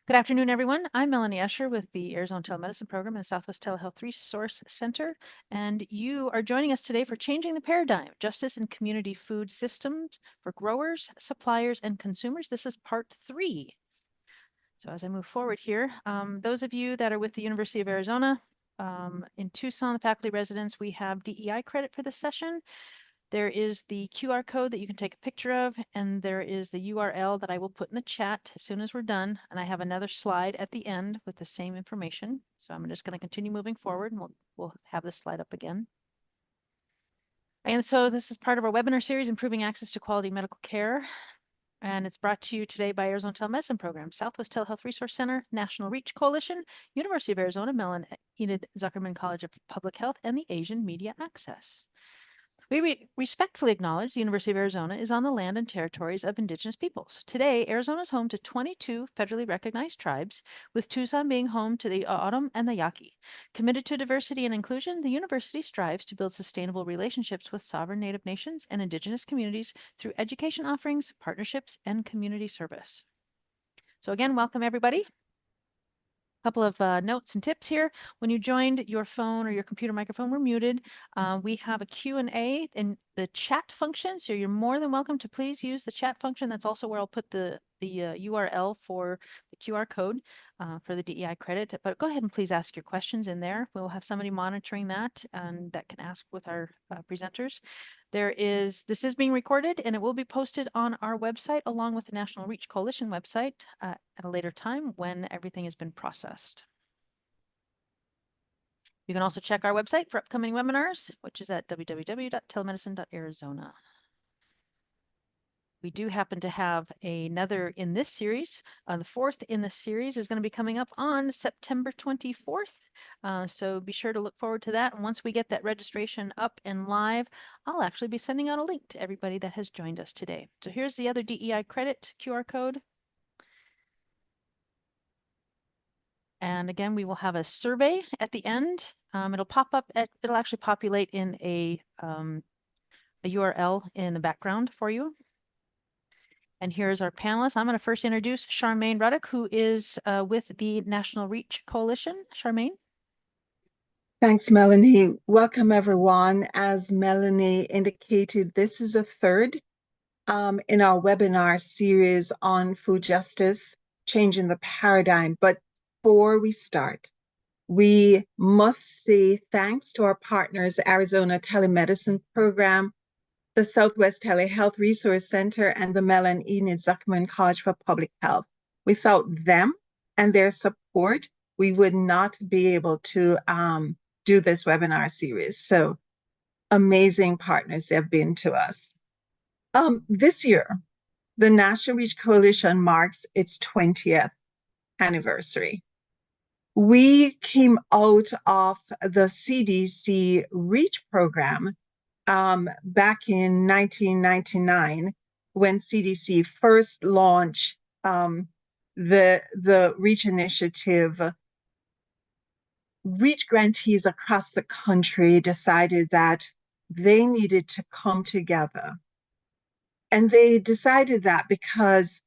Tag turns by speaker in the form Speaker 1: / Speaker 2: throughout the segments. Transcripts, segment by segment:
Speaker 1: Good afternoon, everyone. I'm Melanie Escher with the Arizona Telemedicine Program and the Southwest Telehealth Resource Center, and you are joining us today for Changing the Paradigm, Justice in Community Food Systems for Growers, Suppliers, and Consumers. This is part 3. So as I move forward here, those of you that are with the University of Arizona, in Tucson, the faculty residents, we have DEI credit for this session. There is the QR code that you can take a picture of, and there is the URL that I will put in the chat as soon as we're done. And I have another slide at the end with the same information. So I'm just going to continue moving forward, and we'll have this slide up again. And so this is part of our webinar series, Improving Access to Quality Medical Care. And it's brought to you today by Arizona Telemedicine Program, Southwest Telehealth Resource Center, National Reach Coalition, University of Arizona, Mellon Enid Zuckerman College of Public Health, and the Asian Media Access. We respectfully acknowledge the University of Arizona is on the land and territories of Indigenous peoples. Today, Arizona is home to 22 federally recognized tribes, with Tucson being home to the O'odham and the Yaqui. Committed to diversity and inclusion, the university strives to build sustainable relationships with sovereign Native nations and Indigenous communities through education offerings, partnerships, and community service. So again, welcome everybody. Couple of notes and tips here. When you joined, your phone or your computer microphone were muted. We have a Q&A in the chat function, so you're more than welcome to please use the chat function. That's also where I'll put the URL for the QR code for the DEI credit. But go ahead and please ask your questions in there. We'll have somebody monitoring that and that can ask with our presenters. This is being recorded and it will be posted on our website along with the National Reach Coalition website at a later time when everything has been processed. You can also check our website for upcoming webinars, which is at www.telemedicine.arizona. We do happen to have another in this series. The fourth in the series is going to be coming up on September 24th. So be sure to look forward to that. And once we get that registration up and live, I'll actually be sending out a link to everybody that has joined us today. So here's the other DEI credit QR code. And again, we will have a survey at the end. It'll actually populate in a URL in the background for you. And here's our panelists. I'm going to first introduce Charmaine Ruddock, who is with the National Reach Coalition. Charmaine.
Speaker 2: Thanks, Melanie. Welcome, everyone. As Melanie indicated, this is a third in our webinar series on food justice, changing the paradigm. But before we start, we must say thanks to our partners, Arizona Telemedicine Program, the Southwest Telehealth Resource Center, and the Mellon Enid Zuckerman College for Public Health. Without them and their support, we would not be able to do this webinar series. So amazing partners they've been to us. This year, the National Reach Coalition marks its 20th anniversary. We came out of the CDC REACH program back in 1999, when CDC first launched the REACH initiative. REACH grantees across the country decided that they needed to come together. And they decided that because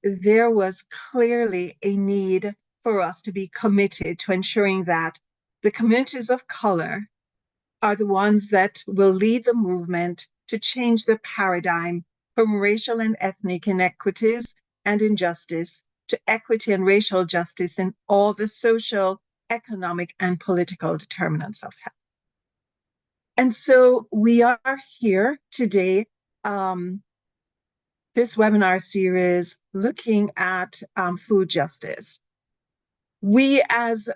Speaker 2: there was clearly a need for us to be committed to ensuring that the communities of color are the ones that will lead the movement to change the paradigm from racial and ethnic inequities and injustice to equity and racial justice in all the social, economic, and political determinants of health. And so we are here today, this webinar series looking at food justice. We, as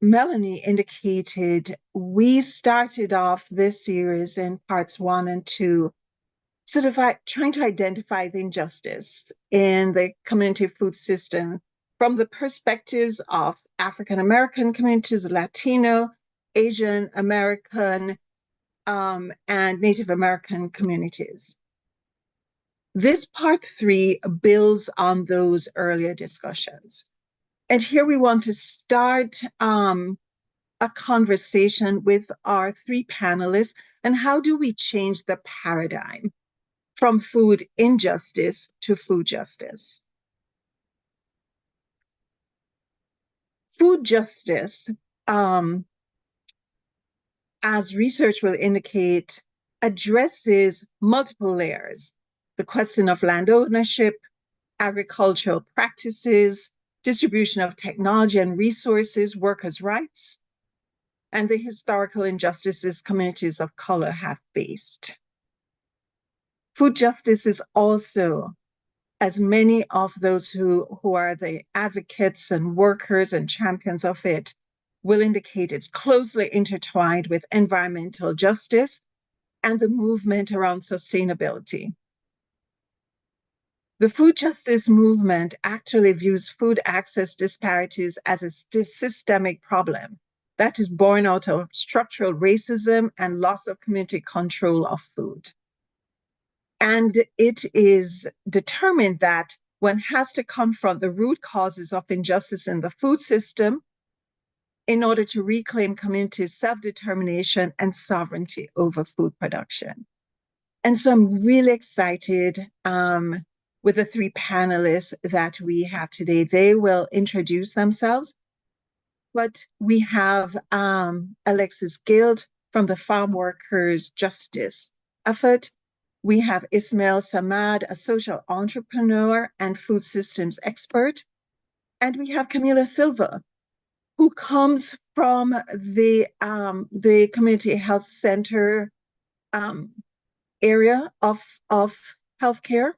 Speaker 2: Melanie indicated, we started off this series in parts 1 and 2, sort of trying to identify the injustice in the community food system from the perspectives of African American communities, Latino, Asian American, and Native American communities. This part 3 builds on those earlier discussions. And here we want to start a conversation with our 3 panelists. And how do we change the paradigm from food injustice to food justice? food justice, um, as research will indicate, addresses multiple layers. The question of land ownership, agricultural practices, distribution of technology and resources, workers' rights, and the historical injustices communities of color have faced. Food justice is also, as many of those who are the advocates and workers and champions of it will indicate, it's closely intertwined with environmental justice and the movement around sustainability. The food justice movement actually views food access disparities as a systemic problem that is born out of structural racism and loss of community control of food. And it is determined that one has to confront the root causes of injustice in the food system in order to reclaim community self-determination and sovereignty over food production. And so I'm really excited with the three panelists that we have today. They will introduce themselves. But we have Alexis Guild from the Farm Workers Justice Effort. We have Ismail Samad, a social entrepreneur and food systems expert. And we have Camila Silva, who comes from the Community Health Center area of healthcare,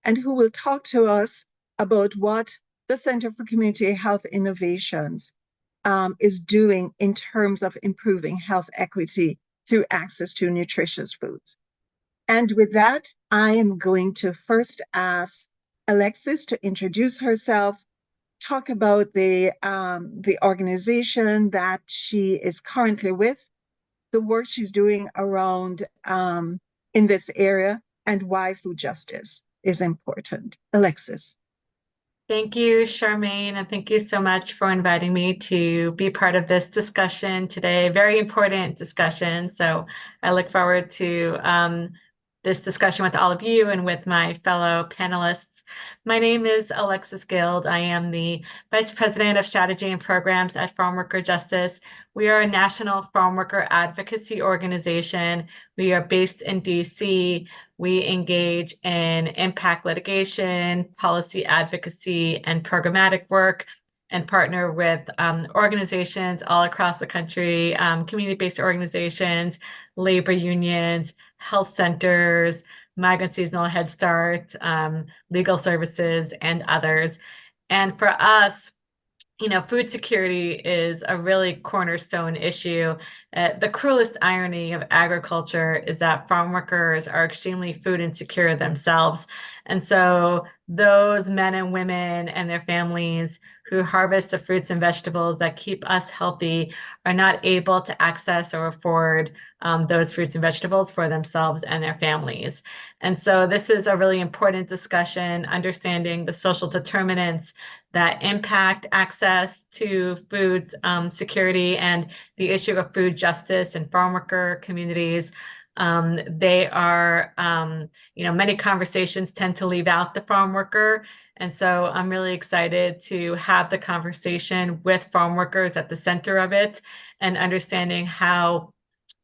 Speaker 2: and who will talk to us about what the Center for Community Health Innovations is doing in terms of improving health equity through access to nutritious foods. And with that, I am going to first ask Alexis to introduce herself, talk about the organization that she is currently with, the work she's doing around in this area, and why food justice is important. Alexis.
Speaker 3: Thank you, Charmaine, and thank you so much for inviting me to be part of this discussion today. Very important discussion. So I look forward to this discussion with all of you and with my fellow panelists. My name is Alexis Guild. I am the Vice President of Strategy and Programs at Farm Worker Justice. We are a national farm worker advocacy organization. We are based in DC. We engage in impact litigation, policy advocacy, and programmatic work, and partner with organizations all across the country, community-based organizations, labor unions, health centers, migrant seasonal Head Start, legal services, and others. And for us, food security is a really cornerstone issue. The cruelest irony of agriculture is that farm workers are extremely food insecure themselves. And so those men and women and their families who harvest the fruits and vegetables that keep us healthy are not able to access or afford those fruits and vegetables for themselves and their families. And so this is a really important discussion, understanding the social determinants that impact access to food security and the issue of food justice in farm worker communities. They are, many conversations tend to leave out the farm worker. And so I'm really excited to have the conversation with farm workers at the center of it, and understanding how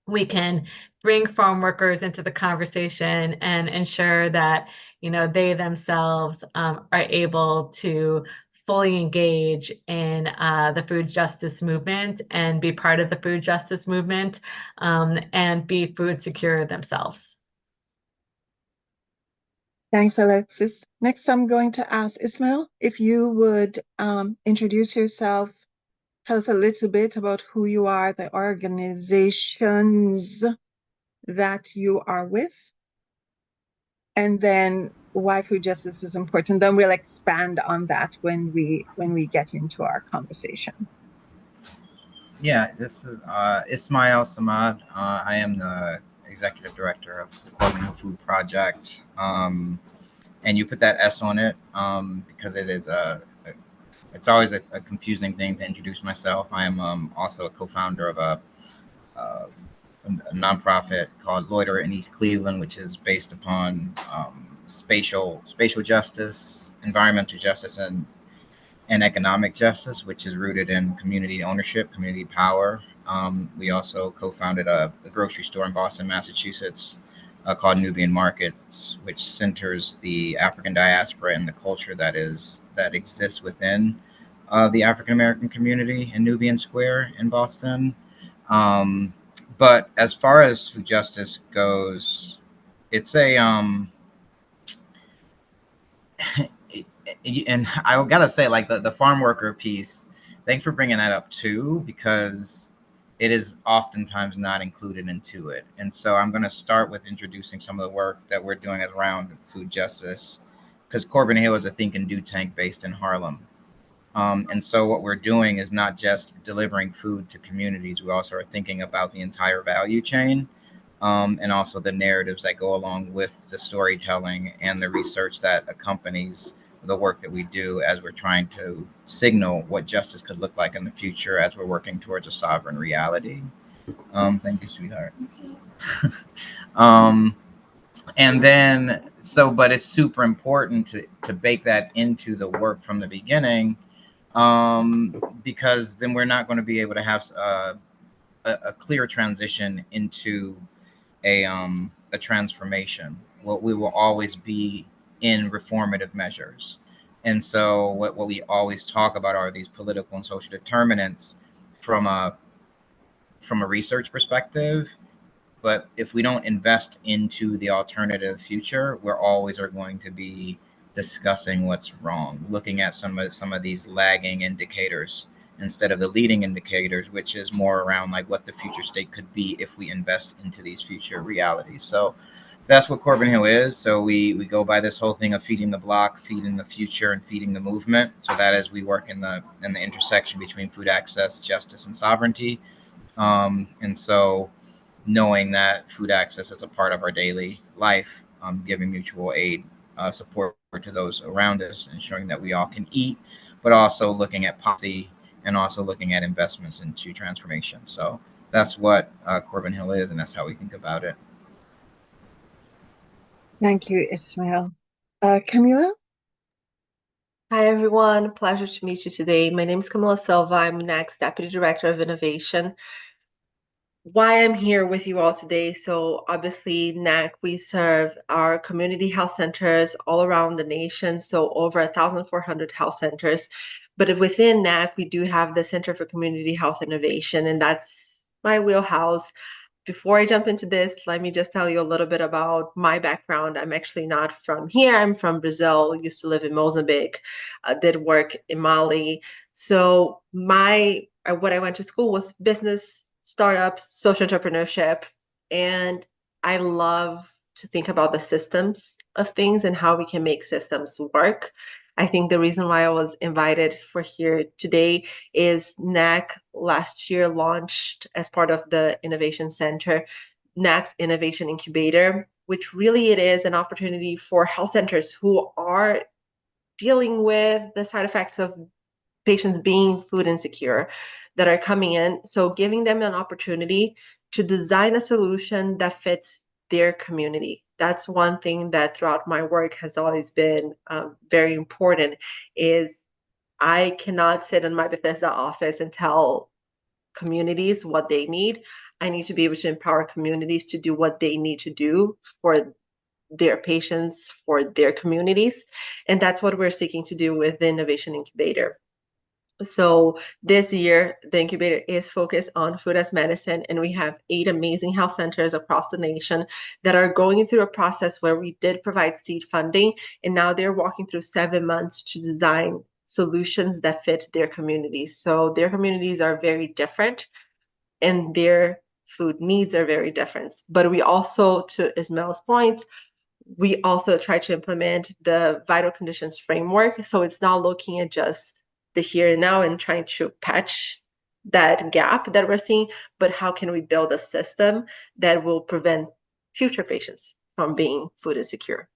Speaker 3: we can bring farm workers into the conversation and ensure that, they themselves are able to fully engage in the food justice movement and be part of the food justice movement, and be food secure themselves.
Speaker 2: Thanks, Alexis. Next, I'm going to ask Ismail if you would introduce yourself, tell us a little bit about who you are, the organizations that you are with, and then why food justice is important. Then we'll expand on that when we get into our conversation.
Speaker 4: Yeah, this is Ismail Samad. I am the executive director of the Corbin Food Project, and you put that S on it because it is it's always a confusing thing to introduce myself. I am also a co-founder of a nonprofit called Loiter in East Cleveland, which is based upon spatial justice, environmental justice, and and economic justice, which is rooted in community ownership, community power. We also co-founded a grocery store in Boston, Massachusetts, called Nubian Markets, which centers the African diaspora and the culture that exists within the African American community in Nubian Square in Boston. But as far as food justice goes, it's a and I gotta say, like the farm worker piece, thanks for bringing that up too, because it is oftentimes not included into it. And so I'm going to start with introducing some of the work that we're doing around food justice, because Corbin Hill is a think and do tank based in Harlem. And so what we're doing is not just delivering food to communities, we also are thinking about the entire value chain, and also the narratives that go along with the storytelling and the research that accompanies the work that we do as we're trying to signal what justice could look like in the future as we're working towards a sovereign reality. Thank you, sweetheart. And then, but it's super important to bake that into the work from the beginning, because then we're not going to be able to have a clear transition into a transformation. What we will always be in reformative measures. And so what we always talk about are these political and social determinants from a research perspective. But if we don't invest into the alternative future, we're always are going to be discussing what's wrong, looking at some of these lagging indicators instead of the leading indicators, which is more around like what the future state could be if we invest into these future realities. So that's what Corbin Hill is. So we go by this whole thing of feeding the block, feeding the future, and feeding the movement. So that is, we work in the intersection between food access, justice, and sovereignty. And so knowing that food access is a part of our daily life, giving mutual aid, support to those around us, ensuring that we all can eat, but also looking at policy and also looking at investments into transformation. So that's what Corbin Hill is, and that's how we think about it.
Speaker 2: Thank you, Ismail. Camila?
Speaker 5: Hi, everyone. Pleasure to meet you today. My name is Camila Silva. I'm NAC's Deputy Director of Innovation. Why I'm here with you all today. So obviously, NAC, we serve our community health centers all around the nation. So over 1,400 health centers. But within NAC, we do have the Center for Community Health Innovation, and that's my wheelhouse. Before I jump into this, let me just tell you a little bit about my background. I'm actually not from here. I'm from Brazil, used to live in Mozambique, did work in Mali. So what I went to school was business, startups, social entrepreneurship. And I love to think about the systems of things and how we can make systems work. I think the reason why I was invited for here today is NAC last year launched, as part of the Innovation Center, NAC's Innovation Incubator, which really it is an opportunity for health centers who are dealing with the side effects of patients being food insecure that are coming in. So giving them an opportunity to design a solution that fits their community. That's one thing that throughout my work has always been very important, is I cannot sit in my Bethesda office and tell communities what they need. I need to be able to empower communities to do what they need to do for their patients, for their communities. And that's what we're seeking to do with the Innovation Incubator. So this year, the incubator is focused on food as medicine, and we have 8 amazing health centers across the nation that are going through a process where we did provide seed funding, and now they're walking through 7 months to design solutions that fit their communities. So their communities are very different, and their food needs are very different. But we also, to Ismail's point, we also try to implement the vital conditions framework. So it's not looking at just the here and now and trying to patch that gap that we're seeing, but how can we build a system that will prevent future patients from being food insecure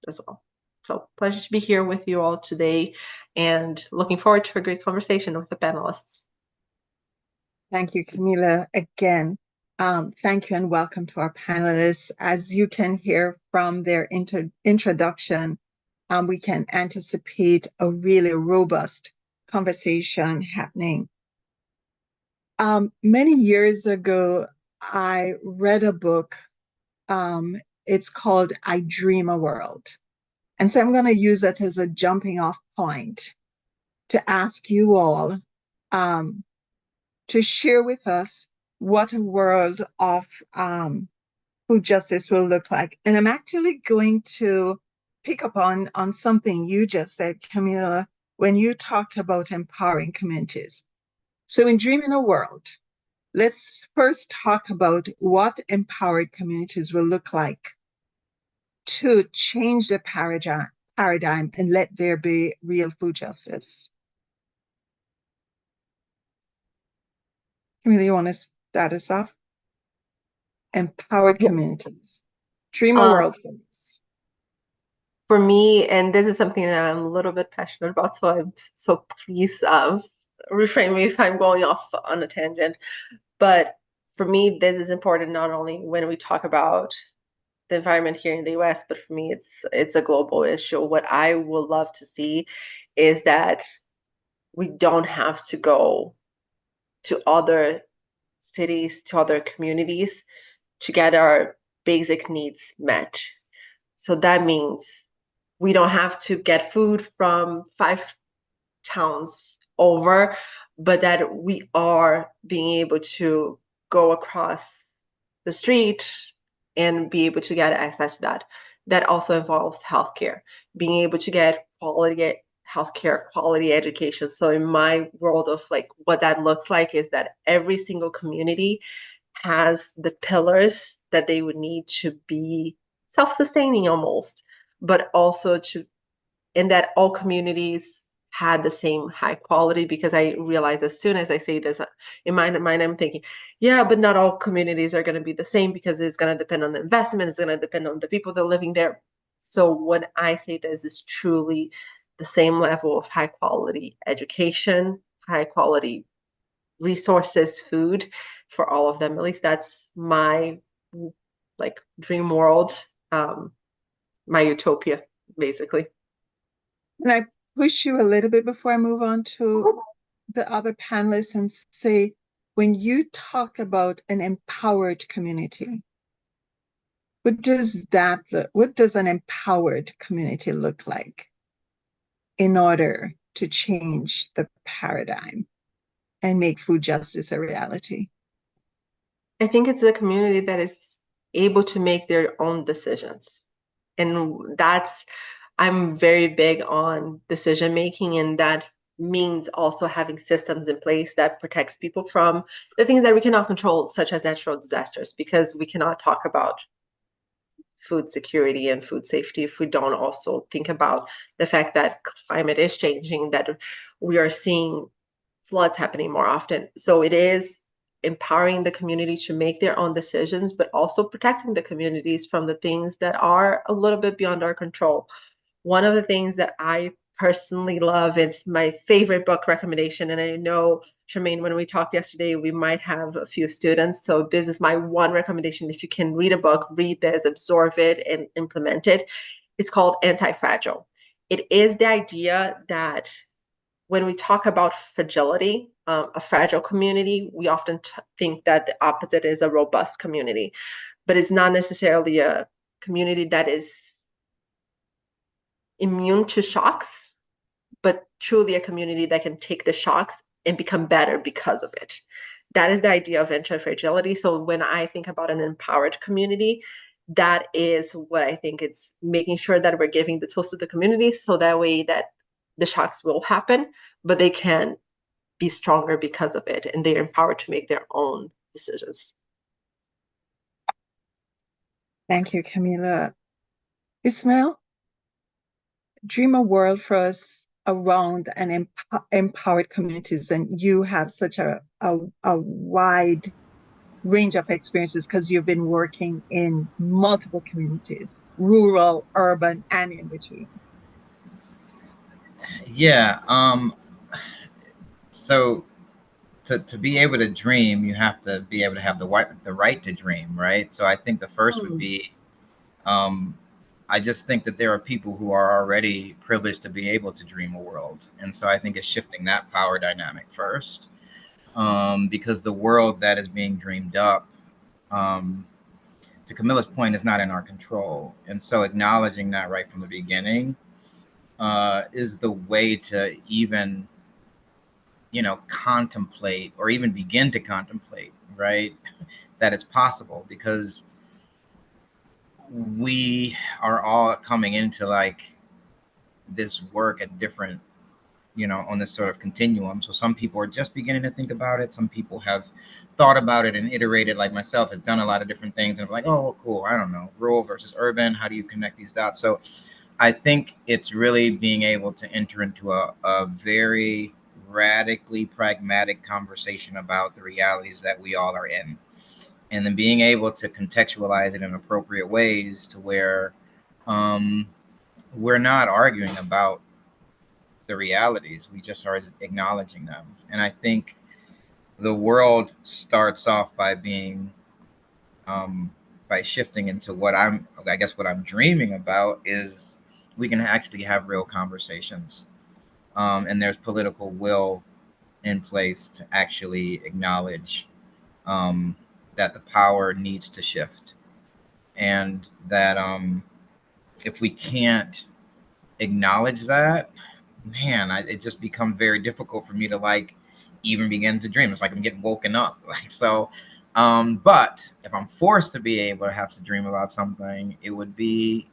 Speaker 5: as well. So pleasure to be here with you all today, and looking forward to a great conversation with the panelists.
Speaker 2: Thank you, Camila. Again, thank you and welcome to our panelists. As you can hear from their introduction, we can anticipate a really robust conversation happening. Many years ago, I read a book. It's called I Dream a World. And so I'm going to use that as a jumping off point to ask you all to share with us what a world of food justice will look like. And I'm actually going to pick up on something you just said, Camila, when you talked about empowering communities. So in Dreaming a World, let's first talk about what empowered communities will look like to change the paradigm and let there be real food justice. Camila, you want to start us off? Empowered communities. Dream a world for us.
Speaker 5: For me, and this is something that I'm a little bit passionate about, so please refrain me if I'm going off on a tangent. But for me, this is important not only when we talk about the environment here in the US, but for me, it's a global issue. What I would love to see is that we don't have to go to other cities, to other communities to get our basic needs met. So that means we don't have to get food from 5 towns over, but that we are being able to go across the street and be able to get access to that. That also involves healthcare, being able to get quality healthcare, quality education. So in my world of like what that looks like is that every single community has the pillars that they would need to be self-sustaining almost, but also in that all communities had the same high quality, because I realize as soon as I say this, in my mind, I'm thinking, yeah, but not all communities are going to be the same because it's going to depend on the investment. It's going to depend on the people that are living there. So when I say this is truly the same level of high quality education, high quality resources, food for all of them. At least that's my like dream world, my utopia, basically.
Speaker 2: Can I push you a little bit before I move on to the other panelists and say, when you talk about an empowered community, what does an empowered community look like in order to change the paradigm and make food justice a reality?
Speaker 5: I think it's a community that is able to make their own decisions. And I'm very big on decision making, and that means also having systems in place that protects people from the things that we cannot control, such as natural disasters, because we cannot talk about food security and food safety if we don't also think about the fact that climate is changing, that we are seeing floods happening more often. So it is empowering the community to make their own decisions, but also protecting the communities from the things that are a little bit beyond our control. One of the things that I personally love, it's my favorite book recommendation, and I know, Charmaine, when we talked yesterday, we might have a few students, so this is my one recommendation. If you can read a book, read this, absorb it, and implement it. It's called Anti-Fragile. It is the idea that when we talk about fragility, a fragile community, we often think that the opposite is a robust community, but it's not necessarily a community that is immune to shocks, but truly a community that can take the shocks and become better because of it. That is the idea of anti-fragility. So when I think about an empowered community, that is what I think. It's making sure that we're giving the tools to the community so that way that the shocks will happen, but they can be stronger because of it, and they're empowered to make their own decisions.
Speaker 2: Thank you, Camila. Ismail, dream a world for us around an empowered communities, and you have such a wide range of experiences because you've been working in multiple communities, rural, urban, and in between.
Speaker 4: Yeah. So to be able to dream, you have to be able to have the right to dream, right? So I think the first would be I just think that there are people who are already privileged to be able to dream a world. And so I think it's shifting that power dynamic first, because the world that is being dreamed up, um, to Camilla's point, is not in our control. And so acknowledging that right from the beginning is the way to even, contemplate or even begin to contemplate, right? That it's possible, because we are all coming into like this work at different, on this sort of continuum. So some people are just beginning to think about it. Some people have thought about it and iterated, like myself, has done a lot of different things. And I'm like, oh, cool. I don't know, rural versus urban. How do you connect these dots? So I think it's really being able to enter into a very radically pragmatic conversation about the realities that we all are in. And then being able to contextualize it in appropriate ways to where we're not arguing about the realities, we just are acknowledging them. And I think the world starts off by being by shifting into what I'm dreaming about is we can actually have real conversations, and there's political will in place to actually acknowledge that the power needs to shift, and that if we can't acknowledge that, man, it just becomes very difficult for me to like even begin to dream. It's like I'm getting woken up. Like so, but if I'm forced to be able to have to dream about something, it would be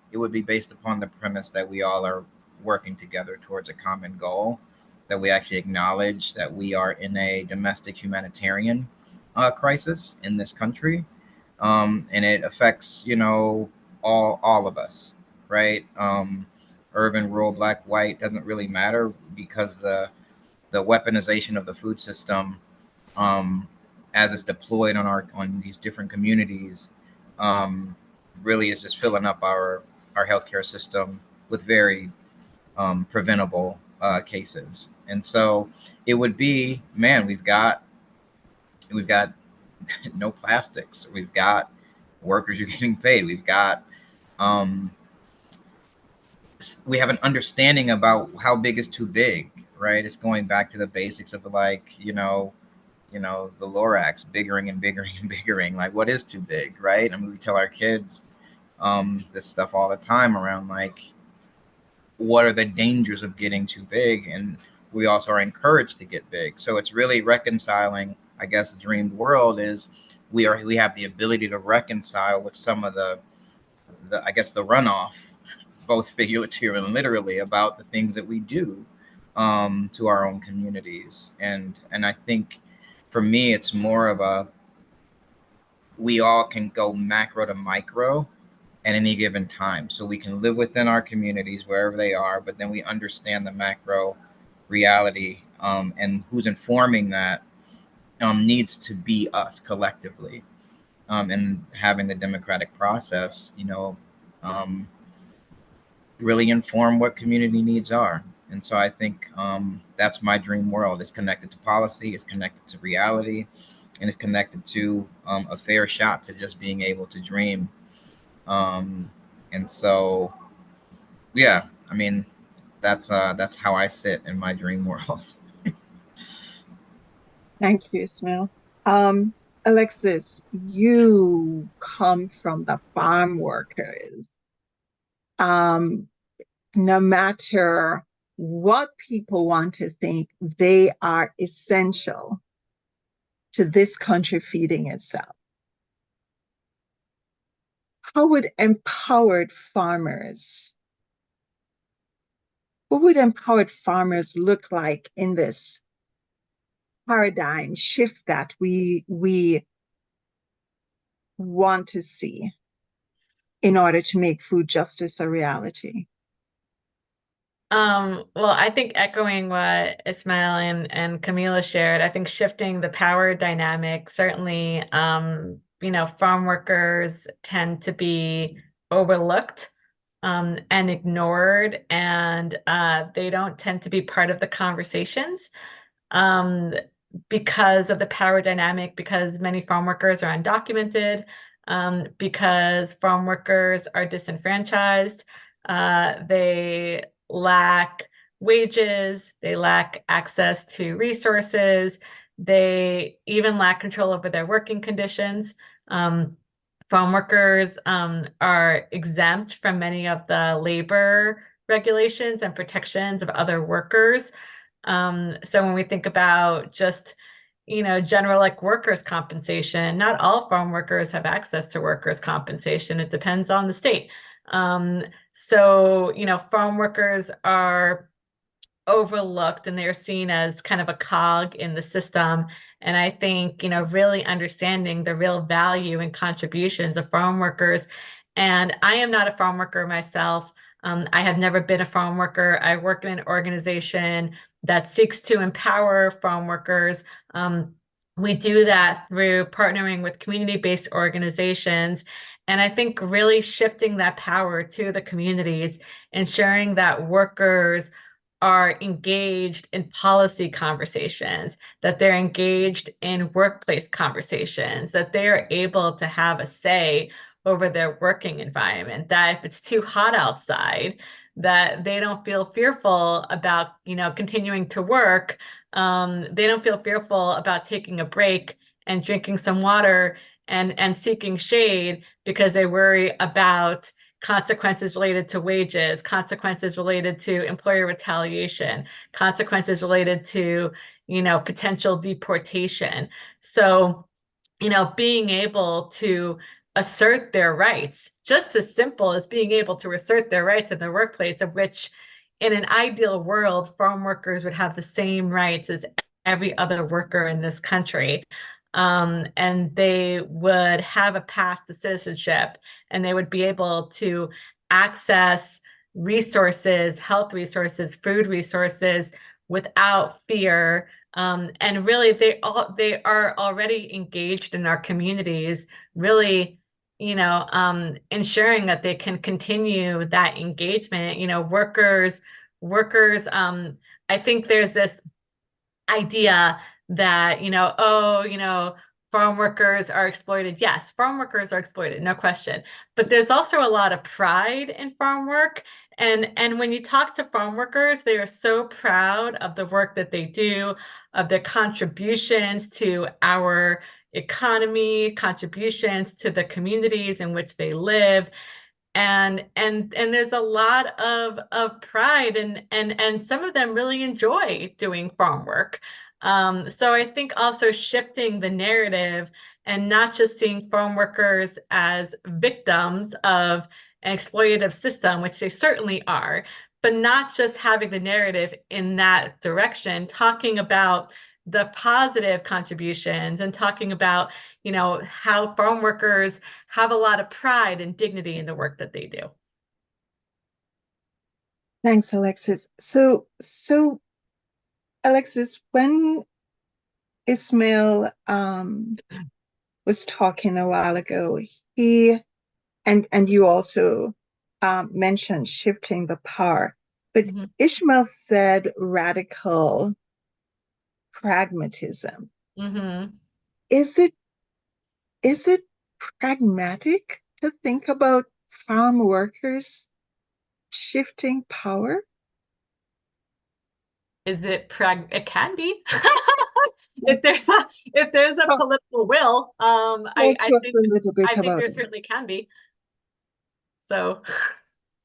Speaker 4: based upon the premise that we all are working together towards a common goal, that we actually acknowledge that we are in a domestic humanitarian crisis in this country, and it affects all of us, right? Urban, rural, black, white, doesn't really matter, because the weaponization of the food system, um, as it's deployed on these different communities, really is just filling up our healthcare system with very preventable cases. And so it would be, man, we've got no plastics, we've got workers who are getting paid, um, we have an understanding about how big is too big, right? It's going back to the basics of like, the Lorax, biggering and biggering and biggering. Like, what is too big, right? I mean, we tell our kids this stuff all the time around like, what are the dangers of getting too big? And we also are encouraged to get big. So it's really reconciling, I guess, the dreamed world is we have the ability to reconcile with some of the I guess the runoff, both figuratively and literally, about the things that we do to our own communities. And I think for me, it's more of a, we all can go macro to micro at any given time. So we can live within our communities wherever they are, but then we understand the macro reality, and who's informing that needs to be us collectively, and having the democratic process, um, really inform what community needs are. And so I think that's my dream world. It's connected to policy, it's connected to reality, and it's connected to a fair shot to just being able to dream. And so, yeah, I mean, that's how I sit in my dream world.
Speaker 2: Thank you, Ismail. Alexis, you come from the farm workers. No matter what people want to think, they are essential to this country feeding itself. How would empowered farmers, what would empowered farmers look like in this paradigm shift that we want to see in order to make food justice a reality?
Speaker 3: Well, I think echoing what Ismail and Camila shared, I think shifting the power dynamic, certainly, farm workers tend to be overlooked and ignored, and they don't tend to be part of the conversations because of the power dynamic, because many farm workers are undocumented. because farm workers are disenfranchised. They lack wages, they lack access to resources, they even lack control over their working conditions. Farm workers are exempt from many of the labor regulations and protections of other workers. So when we think about just, general like workers' compensation, not all farm workers have access to workers' compensation. It depends on the state. So, farm workers are overlooked and they're seen as kind of a cog in the system. And I think, really understanding the real value and contributions of farm workers. And I am not a farm worker myself. I have never been a farm worker. I work in an organization that seeks to empower farm workers. We do that through partnering with community-based organizations. And I think really shifting that power to the communities, ensuring that workers are engaged in policy conversations, that they're engaged in workplace conversations, that they are able to have a say over their working environment, that if it's too hot outside, that they don't feel fearful about, continuing to work. They don't feel fearful about taking a break and drinking some water and seeking shade because they worry about consequences related to wages, consequences related to employer retaliation, consequences related to, potential deportation. So, being able to assert their rights, just as simple as being able to assert their rights in the workplace, of which in an ideal world, farm workers would have the same rights as every other worker in this country. And they would have a path to citizenship, and they would be able to access resources, health resources, food resources without fear. And really, they are already engaged in our communities, really, ensuring that they can continue that engagement. Workers. I think there's this idea that, farm workers are exploited. Yes, farm workers are exploited, no question. But there's also a lot of pride in farm work. And when you talk to farm workers, they are so proud of the work that they do, of their contributions to our economy, contributions to the communities in which they live. And there's a lot of pride, and some of them really enjoy doing farm work. So I think also shifting the narrative and not just seeing farm workers as victims of an exploitative system, which they certainly are, but not just having the narrative in that direction, talking about the positive contributions and talking about, how farm workers have a lot of pride and dignity in the work that they do.
Speaker 2: Thanks, Alexis. So Alexis, when Ismail was talking a while ago, he and you also mentioned shifting the power, but Ishmael said radical pragmatism. Is it pragmatic to think about farm workers shifting power?
Speaker 3: It can be. If there's a political will, I think there certainly can be. So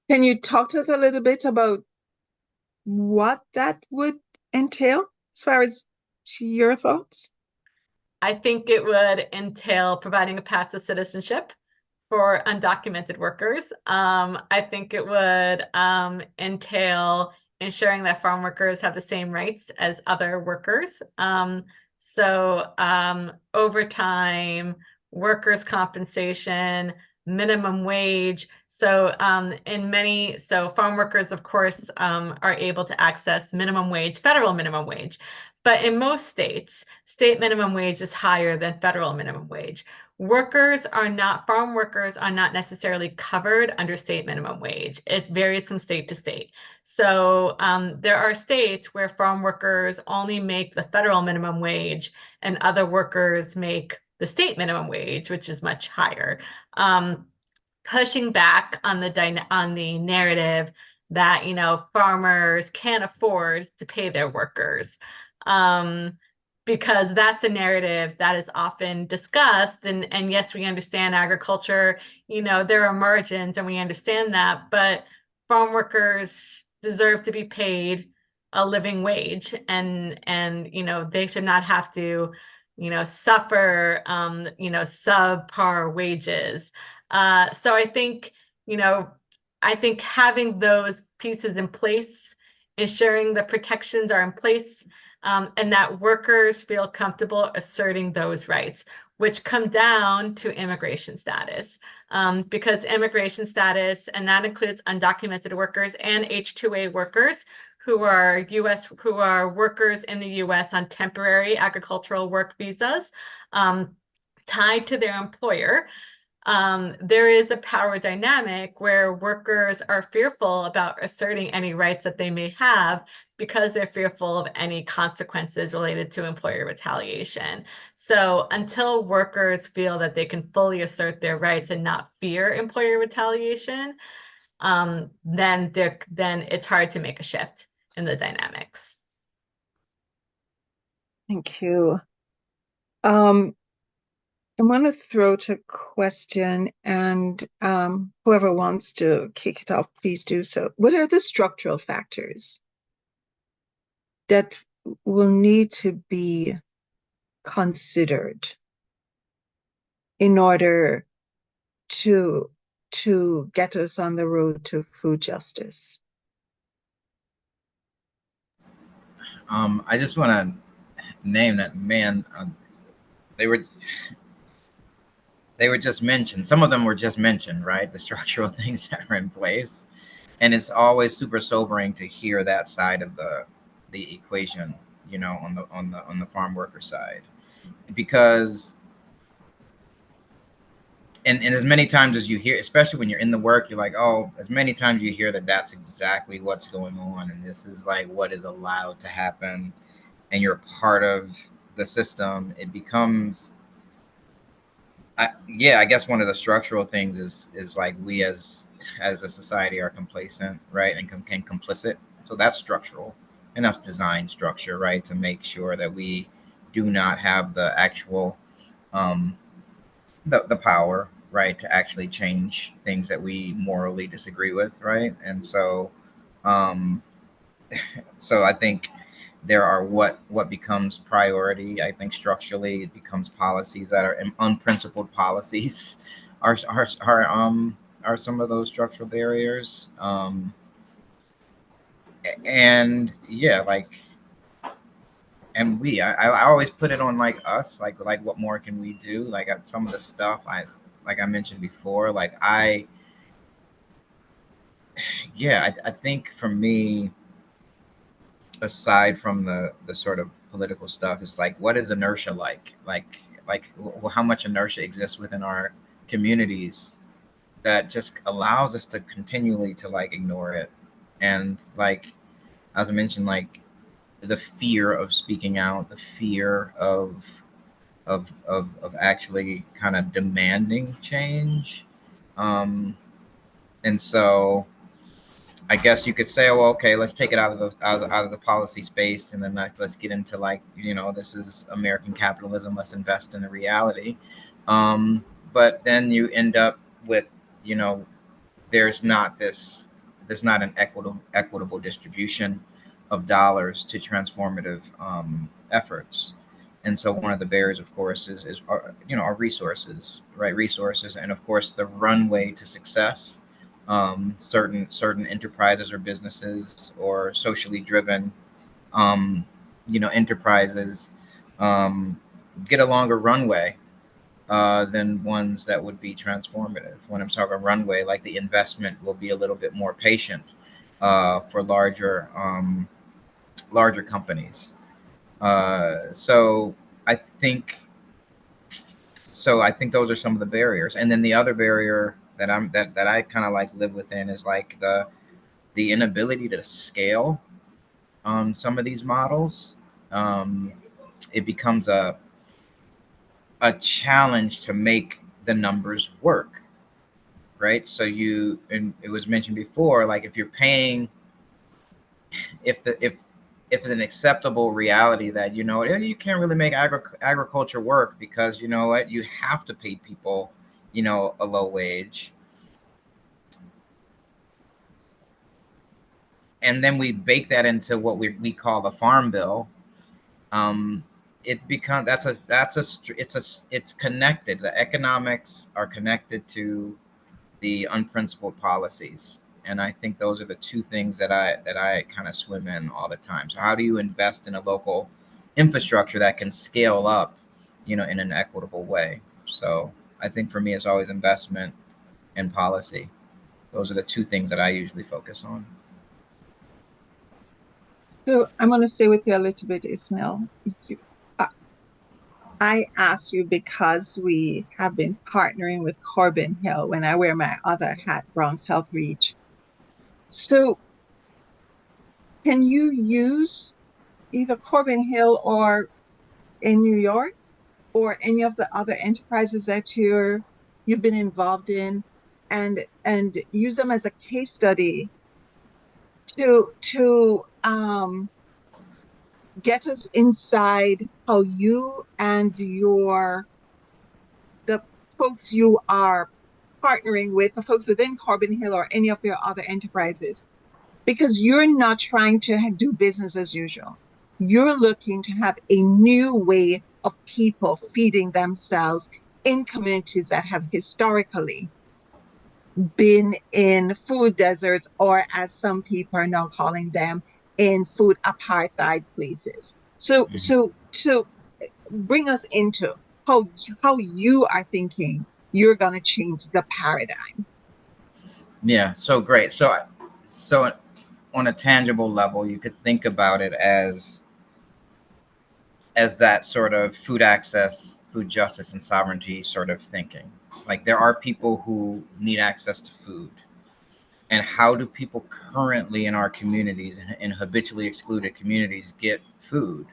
Speaker 2: can you talk to us a little bit about what that would entail as far as your thoughts?
Speaker 3: I think it would entail providing a path to citizenship for undocumented workers. I think it would entail ensuring that farm workers have the same rights as other workers. So overtime, workers' compensation, minimum wage. So farm workers, of course, are able to access minimum wage, federal minimum wage. But in most states, state minimum wage is higher than federal minimum wage. Farm workers are not necessarily covered under state minimum wage. It varies from state to state. So there are states where farm workers only make the federal minimum wage and other workers make the state minimum wage, which is much higher. Pushing back on the narrative that, you know, farmers can't afford to pay their workers. Because that's a narrative that is often discussed. And yes, we understand agriculture, you know, there are margins and we understand that, but farm workers deserve to be paid a living wage, and you know, they should not have to, you know, suffer you know, subpar wages. So I think, you know, I think having those pieces in place, ensuring the protections are in place, and that workers feel comfortable asserting those rights, which come down to immigration status. Because immigration status, and that includes undocumented workers and H-2A workers who are workers in the US on temporary agricultural work visas, tied to their employer. There is a power dynamic where workers are fearful about asserting any rights that they may have because they're fearful of any consequences related to employer retaliation. So until workers feel that they can fully assert their rights and not fear employer retaliation, then it's hard to make a shift in the dynamics.
Speaker 2: Thank you. I want to throw to a question, and whoever wants to kick it off, please do so. What are the structural factors that will need to be considered in order to get us on the road to food justice?
Speaker 4: I just want to name that, man. They were just mentioned. Some of them were just mentioned, right? The structural things that are in place, and it's always super sobering to hear that side of the equation, you know, on the farm worker side, because and as many times as you hear, especially when you're in the work, you're like, oh, as many times you hear that that's exactly what's going on, and this is like what is allowed to happen, and you're part of the system, it becomes I guess one of the structural things is like we as a society are complacent, right, and complicit. So that's structural, and that's design structure, right, to make sure that we do not have the actual the power, right, to actually change things that we morally disagree with, right, and so so I think there are what becomes priority. I think structurally it becomes policies that are unprincipled policies are some of those structural barriers. And yeah, like, and I always put it on like us, like what more can we do? Like some of the stuff I mentioned before, like I think for me, aside from the sort of political stuff, it's like, what is inertia how much inertia exists within our communities that just allows us to continually to like ignore it. And like, as I mentioned, like the fear of speaking out, the fear of actually kind of demanding change. And so I guess you could say, oh, okay, let's take it out of the policy space, and then let's get into, like, you know, this is American capitalism. Let's invest in the reality. But then you end up with, you know, there's not an equitable distribution of dollars to transformative efforts. And so one of the barriers, of course, is you know, our resources, right? Resources, and of course the runway to success. Certain enterprises or businesses or socially driven, you know, enterprises get a longer runway than ones that would be transformative. When I'm talking runway, like the investment will be a little bit more patient for larger companies. So I think those are some of the barriers. And then the other barrier that I kind of like live within is like the inability to scale some of these models. It becomes a challenge to make the numbers work, right? So and it was mentioned before, like if you're paying, if it's an acceptable reality that, you know, you can't really make agriculture work because, you know what, you have to pay people, you know, a low wage. And then we bake that into what we call the farm bill. It becomes it's connected. The economics are connected to the unprincipled policies, and I think those are the two things that I kind of swim in all the time. So how do you invest in a local infrastructure that can scale up, you know, in an equitable way? So I think for me, it's always investment and policy. Those are the two things that I usually focus on.
Speaker 2: So I'm going to stay with you a little bit, Ismail. I I asked you because we have been partnering with Corbin Hill when I wear my other hat, Bronx Health Reach. So can you use either Corbin Hill or in New York or any of the other enterprises that you've been involved in and use them as a case study to get us inside how you and the folks you are partnering with, the folks within Corbin Hill or any of your other enterprises, because you're not trying to do business as usual. You're looking to have a new way of people feeding themselves in communities that have historically been in food deserts, or as some people are now calling them, in food apartheid places. So,
Speaker 4: Mhm.
Speaker 2: so bring us into how you are thinking you're going to change the paradigm.
Speaker 4: Yeah, so great. So on a tangible level, you could think about it as that sort of food access, food justice, and sovereignty sort of thinking. Like there are people who need access to food. And how do people currently in our communities, in habitually excluded communities, get food?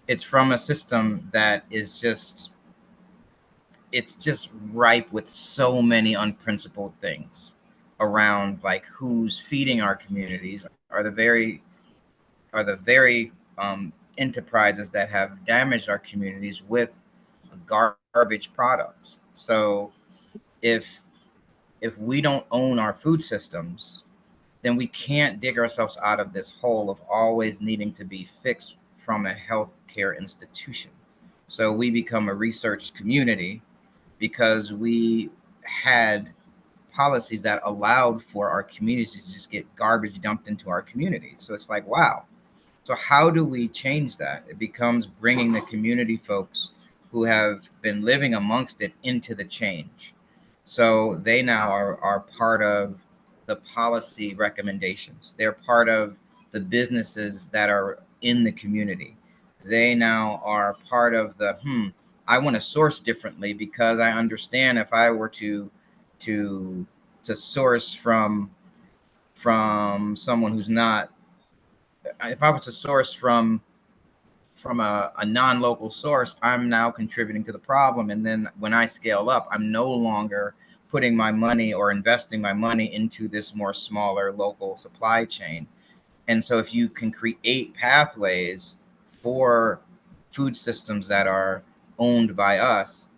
Speaker 4: It's from a system that is it's just ripe with so many unprincipled things around, like who's feeding our communities are the very enterprises that have damaged our communities with garbage products. So if we don't own our food systems, then we can't dig ourselves out of this hole of always needing to be fixed from a healthcare institution. So we become a research community because we had policies that allowed for our communities to just get garbage dumped into our community. So it's like, wow. So how do we change that? It becomes bringing the community folks who have been living amongst it into the change. So they now are part of the policy recommendations. They're part of the businesses that are in the community. They now are part of the I want to source differently because I understand if I were to source from someone who's not, if I was to source from a non-local source, I'm now contributing to the problem. And then when I scale up, I'm no longer putting my money or investing my money into this more smaller local supply chain. And so if you can create pathways for food systems that are owned by us,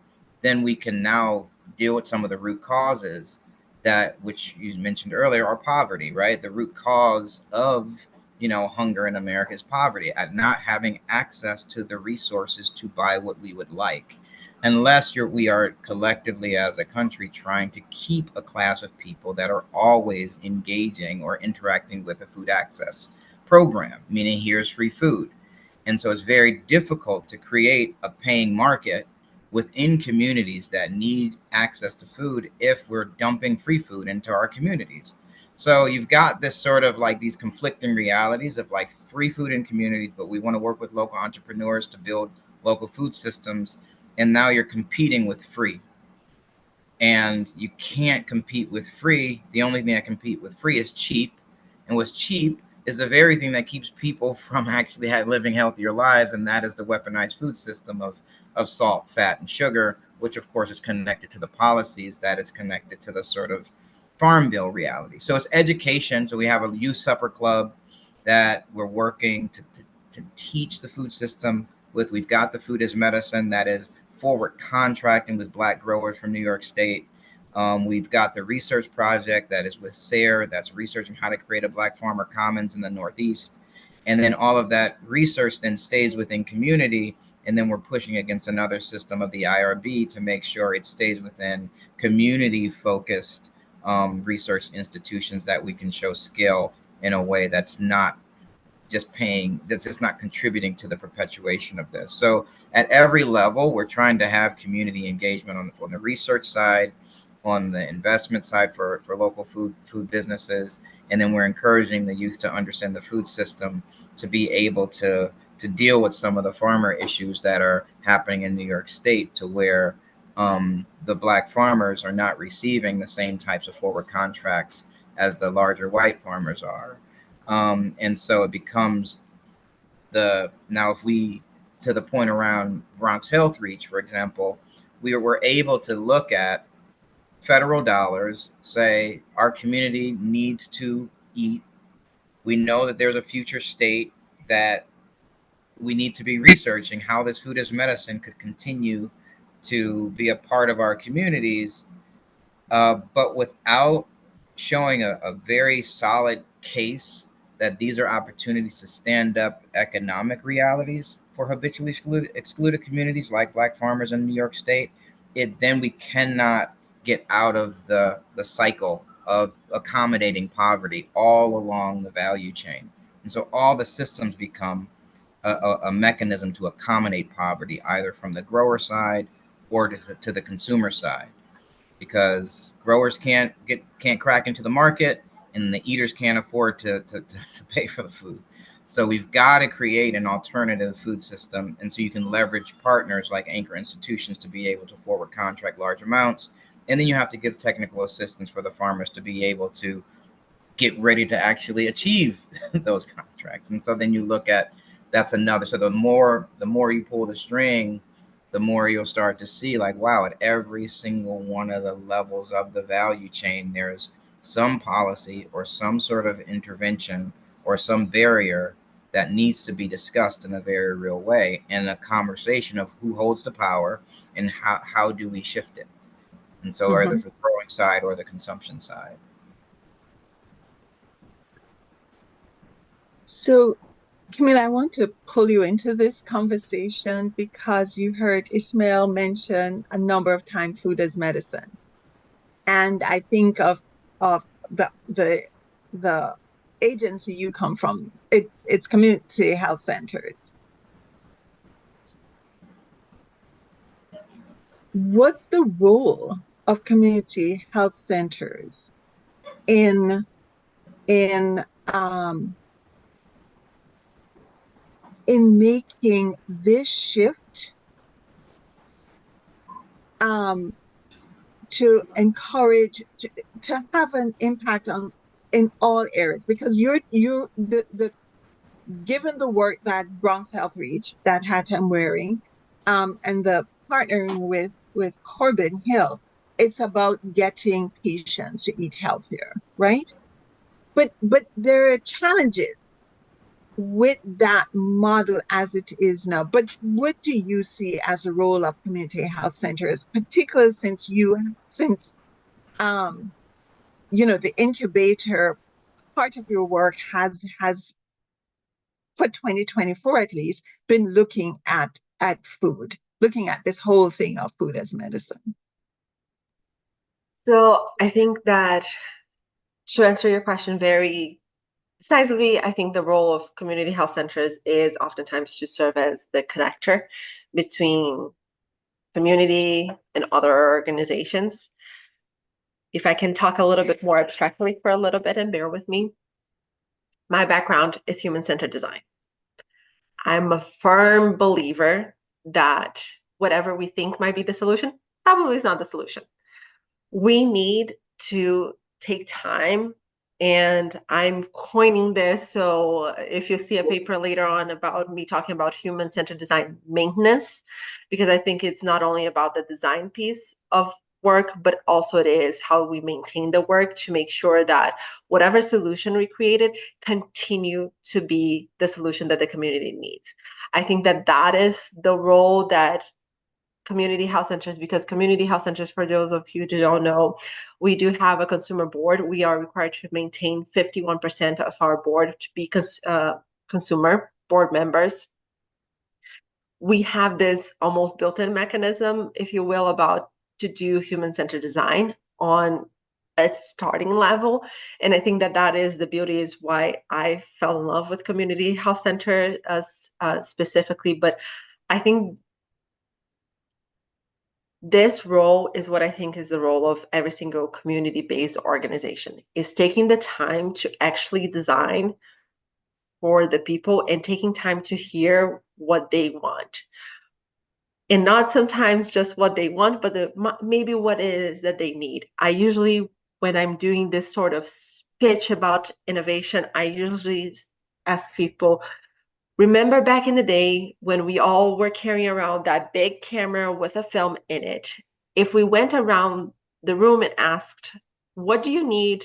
Speaker 4: then we can now deal with some of the root causes that, which you mentioned earlier, are poverty, right? The root cause of, you know, hunger in America is poverty, at not having access to the resources to buy what we would like, unless we are collectively as a country trying to keep a class of people that are always engaging or interacting with a food access program, meaning here's free food. And so it's very difficult to create a paying market within communities that need access to food if we're dumping free food into our communities. So you've got this sort of like these conflicting realities of like free food in communities, but we want to work with local entrepreneurs to build local food systems. And now you're competing with free. And you can't compete with free. The only thing that compete with free is cheap. And what's cheap is the very thing that keeps people from actually living healthier lives, and that is the weaponized food system of salt, fat, and sugar, which of course is connected to the policies that is connected to the sort of farm bill reality. So it's education. So we have a youth supper club that we're working to teach the food system with. We've got the Food as Medicine that is forward contracting with Black growers from New York State. We've got the research project that is with SARE that's researching how to create a Black farmer commons in the Northeast. And then all of that research then stays within community. And then we're pushing against another system of the IRB to make sure it stays within community focused research institutions that we can show scale in a way that's not just paying, that's just not contributing to the perpetuation of this. So at every level, we're trying to have community engagement on the research side, on the investment side for local food businesses. And then we're encouraging the youth to understand the food system, to be able to deal with some of the farmer issues that are happening in New York State, to where the Black farmers are not receiving the same types of forward contracts as the larger white farmers are. And so it becomes now if we, to the point around Bronx Health Reach, for example, we were able to look at federal dollars, say our community needs to eat. We know that there's a future state that we need to be researching how this Food as Medicine could continue to be a part of our communities, but without showing a very solid case that these are opportunities to stand up economic realities for habitually excluded communities like Black farmers in New York State, then we cannot get out of the cycle of accommodating poverty all along the value chain. And so all the systems become a mechanism to accommodate poverty, either from the grower side or to the consumer side, because growers can't crack into the market, and the eaters can't afford to pay for the food. So we've got to create an alternative food system, and so you can leverage partners like anchor institutions to be able to forward contract large amounts, and then you have to give technical assistance for the farmers to be able to get ready to actually achieve those contracts. And so then you look at, that's another. So the more you pull the string, the more you'll start to see, like, wow, at every single one of the levels of the value chain, there's some policy or some sort of intervention or some barrier that needs to be discussed in a very real way, and a conversation of who holds the power and how do we shift it. And so either for the growing side or the consumption side.
Speaker 2: So, Camila, I want to pull you into this conversation because you heard Ismail mention a number of times food as medicine. And I think of the agency you come from, it's community health centers. What's the role of community health centers in making this shift to encourage to have an impact in all areas? Because given the work that Bronx Health Reach, that hat I'm wearing, and the partnering with Corbin Hill, it's about getting patients to eat healthier, right? But there are challenges with that model as it is now. But what do you see as a role of community health centers, particularly since the incubator part of your work has for 2024 at least been looking at food, looking at this whole thing of food as medicine?
Speaker 5: So I think that, to answer your question very decisively, I think the role of community health centers is oftentimes to serve as the connector between community and other organizations. If I can talk a little bit more abstractly for a little bit and bear with me, my background is human-centered design. I'm a firm believer that whatever we think might be the solution probably is not the solution. We need to take time and I'm coining this. So if you see a paper later on about me talking about human-centered design maintenance, because I think it's not only about the design piece of work, but also it is how we maintain the work to make sure that whatever solution we created continue to be the solution that the community needs. I think that that is the role that community health centers, because community health centers, for those of you who don't know, we do have a consumer board. We are required to maintain 51% of our board to be consumer board members. We have this almost built-in mechanism, if you will, about to do human-centered design on a starting level. And I think that that is the beauty, is why I fell in love with community health center specifically. But I think this role is what I think is the role of every single community-based organization, is taking the time to actually design for the people and taking time to hear what they want. And not sometimes just what they want, but maybe what it is that they need. I usually, when I'm doing this sort of pitch about innovation, I usually ask people, remember back in the day when we all were carrying around that big camera with a film in it? If we went around the room and asked, what do you need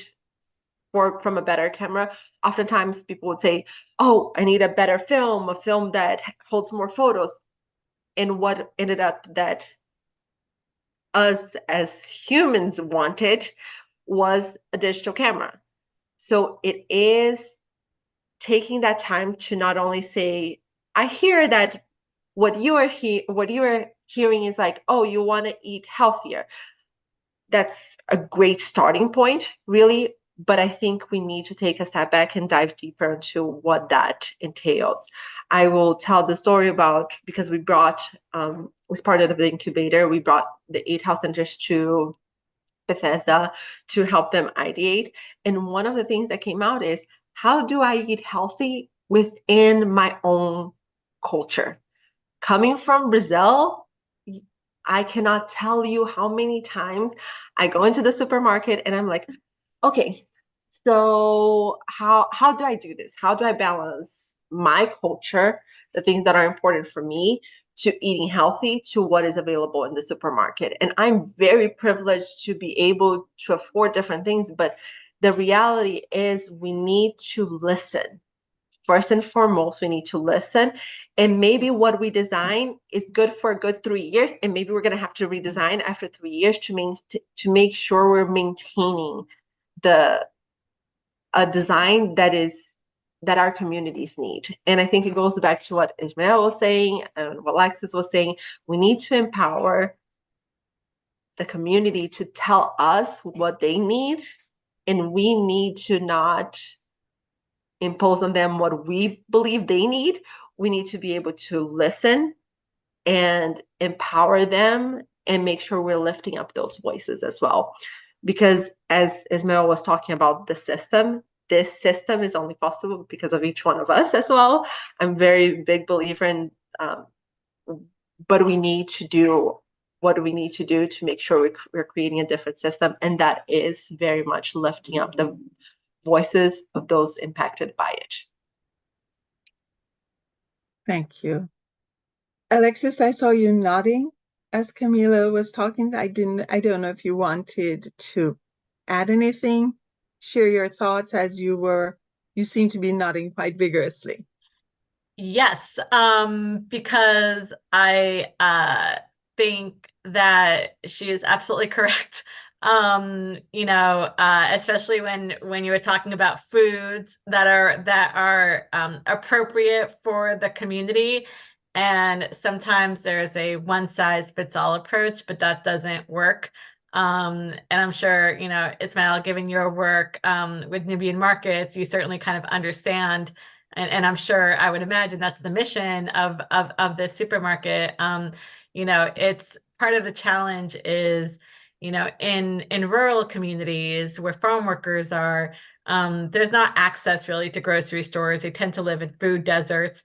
Speaker 5: from a better camera? Oftentimes people would say, oh, I need a better film, a film that holds more photos. And what ended up that us as humans wanted was a digital camera. So it is taking that time to not only say, I hear that what you are hearing is like, oh, you want to eat healthier. That's a great starting point, really. But I think we need to take a step back and dive deeper into what that entails. I will tell the story about, because we brought, as part of the incubator, we brought the 8 health centers to Bethesda to help them ideate. And one of the things that came out is, how do I eat healthy within my own culture? Coming from Brazil, I cannot tell you how many times I go into the supermarket and I'm like, okay, so how do I do this? How do I balance my culture, the things that are important for me, to eating healthy, to what is available in the supermarket? And I'm very privileged to be able to afford different things, but the reality is we need to listen. First and foremost, we need to listen. And maybe what we design is good for a good 3 years, and maybe we're going to have to redesign after 3 years to make sure we're maintaining a design that our communities need. And I think it goes back to what Ismael was saying and what Alexis was saying. We need to empower the community to tell us what they need, and we need to not impose on them what we believe they need. We need to be able to listen and empower them and make sure we're lifting up those voices as well. Because as Ismael was talking about this system is only possible because of each one of us as well. I'm very big believer in, but we need to do what we need to do to make sure we're creating a different system. And that is very much lifting up the voices of those impacted by it.
Speaker 2: Thank you. Alexis, I saw you nodding as Camila was talking. I don't know if you wanted to add anything, share your thoughts, as you seem to be nodding quite vigorously.
Speaker 3: Yes, because I think that she is absolutely correct. Especially when you were talking about foods that are appropriate for the community. And sometimes there's a one-size-fits-all approach, but that doesn't work. And I'm sure, Ismael, given your work with Nubian markets, you certainly kind of understand, and I'm sure, I would imagine that's the mission of this supermarket. It's part of the challenge is, in rural communities where farm workers are, there's not access really to grocery stores. They tend to live in food deserts.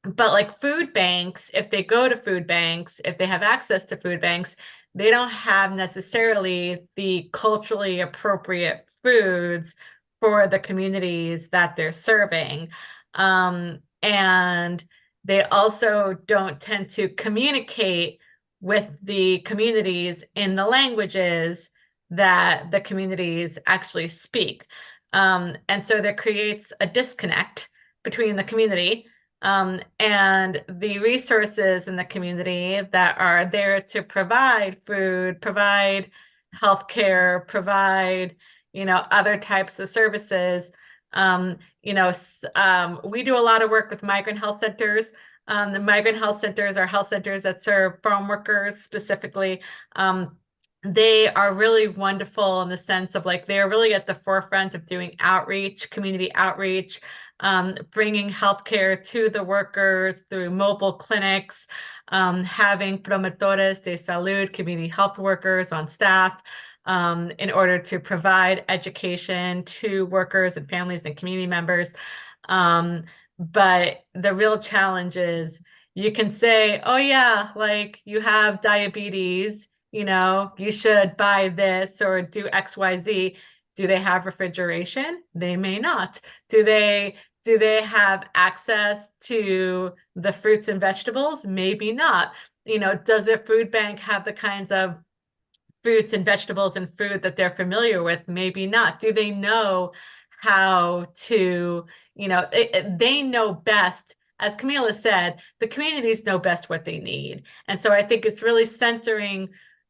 Speaker 3: But like food banks, if they go to food banks, if they have access to food banks, they don't have necessarily the culturally appropriate foods for the communities that they're serving. And they also don't tend to communicate with the communities in the languages that the communities actually speak. And so that creates a disconnect between the community and the resources in the community that are there to provide food, provide healthcare, provide, other types of services. We do a lot of work with migrant health centers. The migrant health centers are health centers that serve farm workers specifically. They are really wonderful in the sense of like they're really at the forefront of doing outreach, community outreach, bringing healthcare to the workers through mobile clinics, having promotores de salud, community health workers on staff, in order to provide education to workers and families and community members. But the real challenge is you can say, oh yeah, like you have diabetes, you should buy this or do XYZ. Do they have refrigeration? They may not. Do they have access to the fruits and vegetables? Maybe not. Does a food bank have the kinds of fruits and vegetables and food that they're familiar with? Maybe not. Do they know how to, they know best. As Camila said, the communities know best what they need. And so I think it's really centering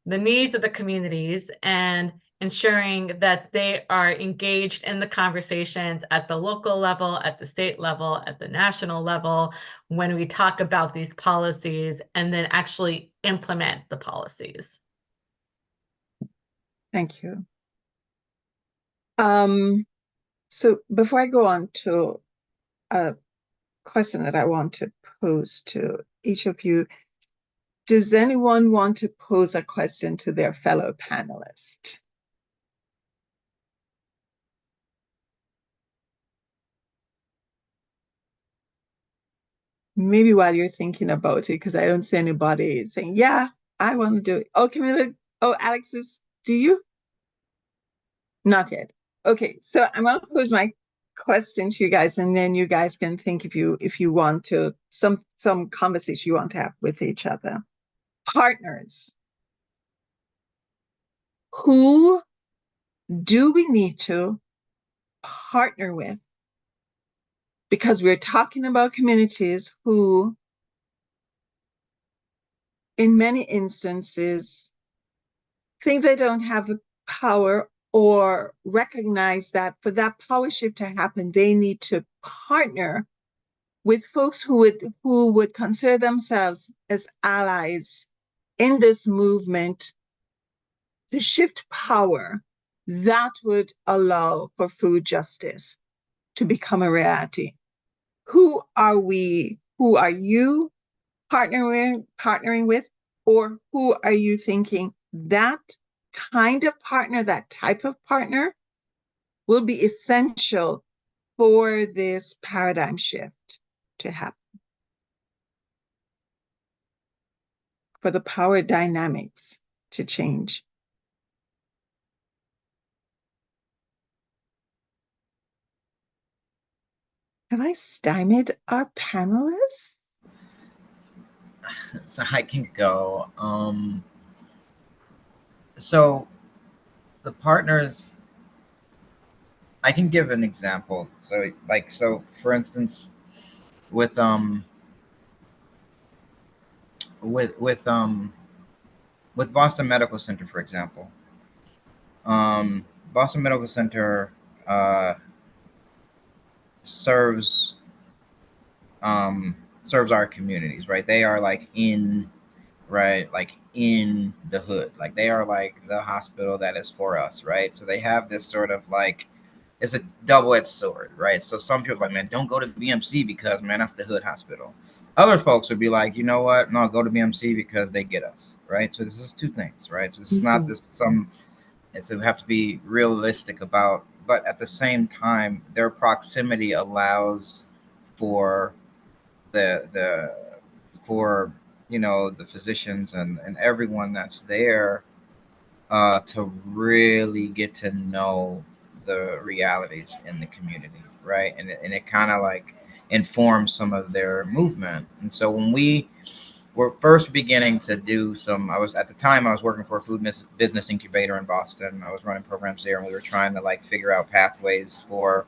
Speaker 3: the needs of the communities and ensuring that they are engaged in the conversations at the local level, at the state level, at the national level, when we talk about these policies and then actually implement the policies.
Speaker 2: Thank you. So before I go on to a question that I want to pose to each of you, does anyone want to pose a question to their fellow panelist? Maybe while you're thinking about it, because I don't see anybody saying, yeah, I want to do it. Oh, Camila, Alexis, do you? Not yet. Okay, so I'm going to pose my question to you guys, and then you guys can think if you want to, some conversation you want to have with each other. Partners. Who do we need to partner with? Because we're talking about communities who, in many instances, think they don't have the power or recognize that for that power shift to happen, they need to partner with folks who would consider themselves as allies in this movement to shift power that would allow for food justice to become a reality. Who are we? Who are you partnering with? Or who are you thinking that kind of partner, that type of partner will be essential for this paradigm shift to happen? For the power dynamics to change. Have I stymied our panelists?
Speaker 4: So I can go. So the partners, I can give an example. So for instance, with Boston Medical Center, for example, Boston Medical Center serves our communities, right? They are like in the hood, like they are like the hospital that is for us, right? So they have this sort of like, it's a double-edged sword, right? So some people are like, man, don't go to BMC because, man, that's the hood hospital. Other folks would be like, you know what? No, go to BMC because they get us, right? So this is two things, right? So this is not this some, and so we have to be realistic about, but at the same time, their proximity allows for the physicians and everyone that's there to really get to know the realities in the community, right? And it kind of like informs some of their movement. And so when we were first beginning to do some, I was at the time I was working for a food business incubator in Boston. I was running programs there, and we were trying to like figure out pathways for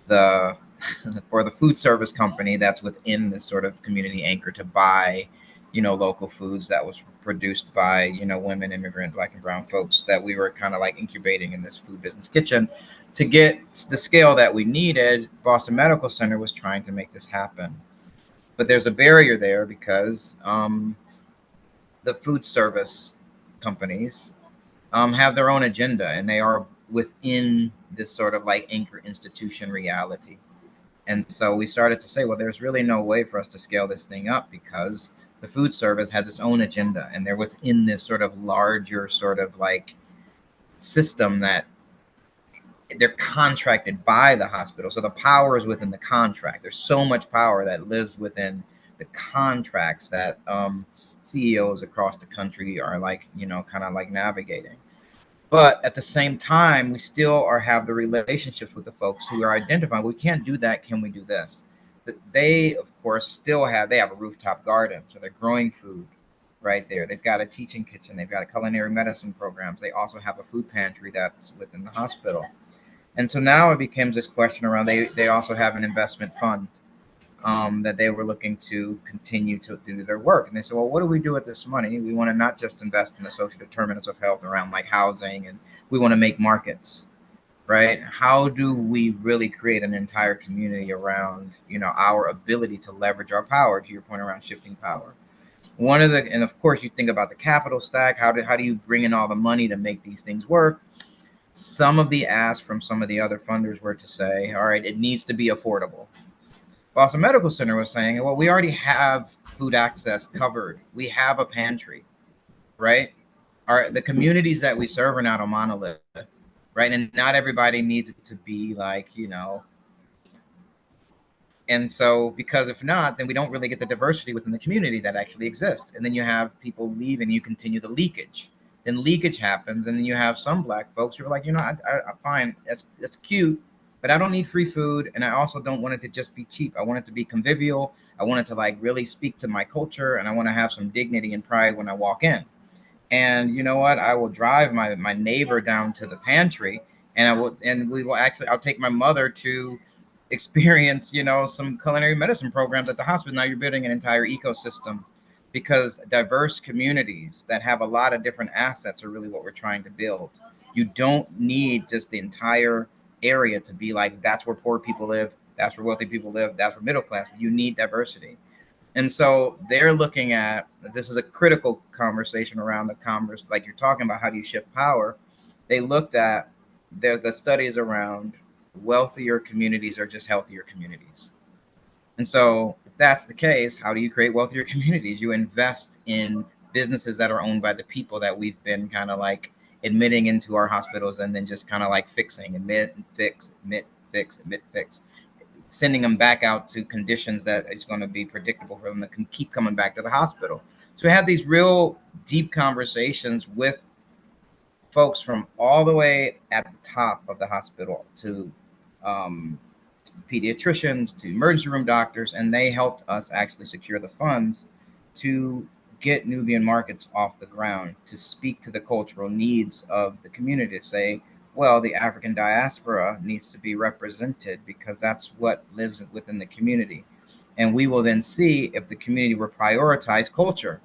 Speaker 4: the for the food service company that's within this sort of community anchor to buy, local foods that was produced by, women, immigrant, Black and brown folks, that we were kind of like incubating in this food business kitchen. To get the scale that we needed, Boston Medical Center was trying to make this happen. But there's a barrier there because the food service companies have their own agenda, and they are within this sort of like anchor institution reality. And so we started to say, well, there's really no way for us to scale this thing up because the food service has its own agenda, and they're within this sort of larger sort of like system that they're contracted by the hospital. So the power is within the contract. There's so much power that lives within the contracts that CEOs across the country are like, kind of like navigating. But at the same time, we still have the relationships with the folks who are identifying, we can't do that. Can we do this? They, of course, they have a rooftop garden. So they're growing food right there. They've got a teaching kitchen. They've got a culinary medicine programs. They also have a food pantry that's within the hospital. And so now it becomes this question around, they also have an investment fund that they were looking to continue to do their work. And they said, well, what do we do with this money? We want to not just invest in the social determinants of health around like housing, and we want to make markets, right? How do we really create an entire community around, our ability to leverage our power, to your point around shifting power? And of course, you think about the capital stack. How do you bring in all the money to make these things work? Some of the asks from some of the other funders were to say, all right, it needs to be affordable. Boston Medical Center was saying, well, we already have food access covered. We have a pantry, right? The communities that we serve are not a monolith, right? And not everybody needs it to be like, And so, because if not, then we don't really get the diversity within the community that actually exists. And then you have people leave and you continue the leakage. Then leakage happens, and then you have some Black folks who are like, I fine, that's cute, but I don't need free food, and I also don't want it to just be cheap. I want it to be convivial. I want it to like really speak to my culture, and I want to have some dignity and pride when I walk in. And you know what? I will drive my neighbor down to the pantry, and I'll take my mother to experience, some culinary medicine programs at the hospital. Now you're building an entire ecosystem, because diverse communities that have a lot of different assets are really what we're trying to build. You don't need just the entire area to be like, that's where poor people live, that's where wealthy people live, that's where middle class. You need diversity. And so they're looking at, this is a critical conversation around the commerce, like you're talking about, how do you shift power? They looked at the studies around wealthier communities are just healthier communities. And so if that's the case, how do you create wealthier communities? You invest in businesses that are owned by the people that we've been kind of like admitting into our hospitals, and then just kind of like fixing, admit, fix, admit, fix, admit, fix, sending them back out to conditions that is going to be predictable for them to keep coming back to the hospital. So we have these real deep conversations with folks from all the way at the top of the hospital to pediatricians to emergency room doctors, and they helped us actually secure the funds to get Nubian markets off the ground, to speak to the cultural needs of the community, to say, well, the African diaspora needs to be represented because that's what lives within the community. And we will then see if the community will prioritize culture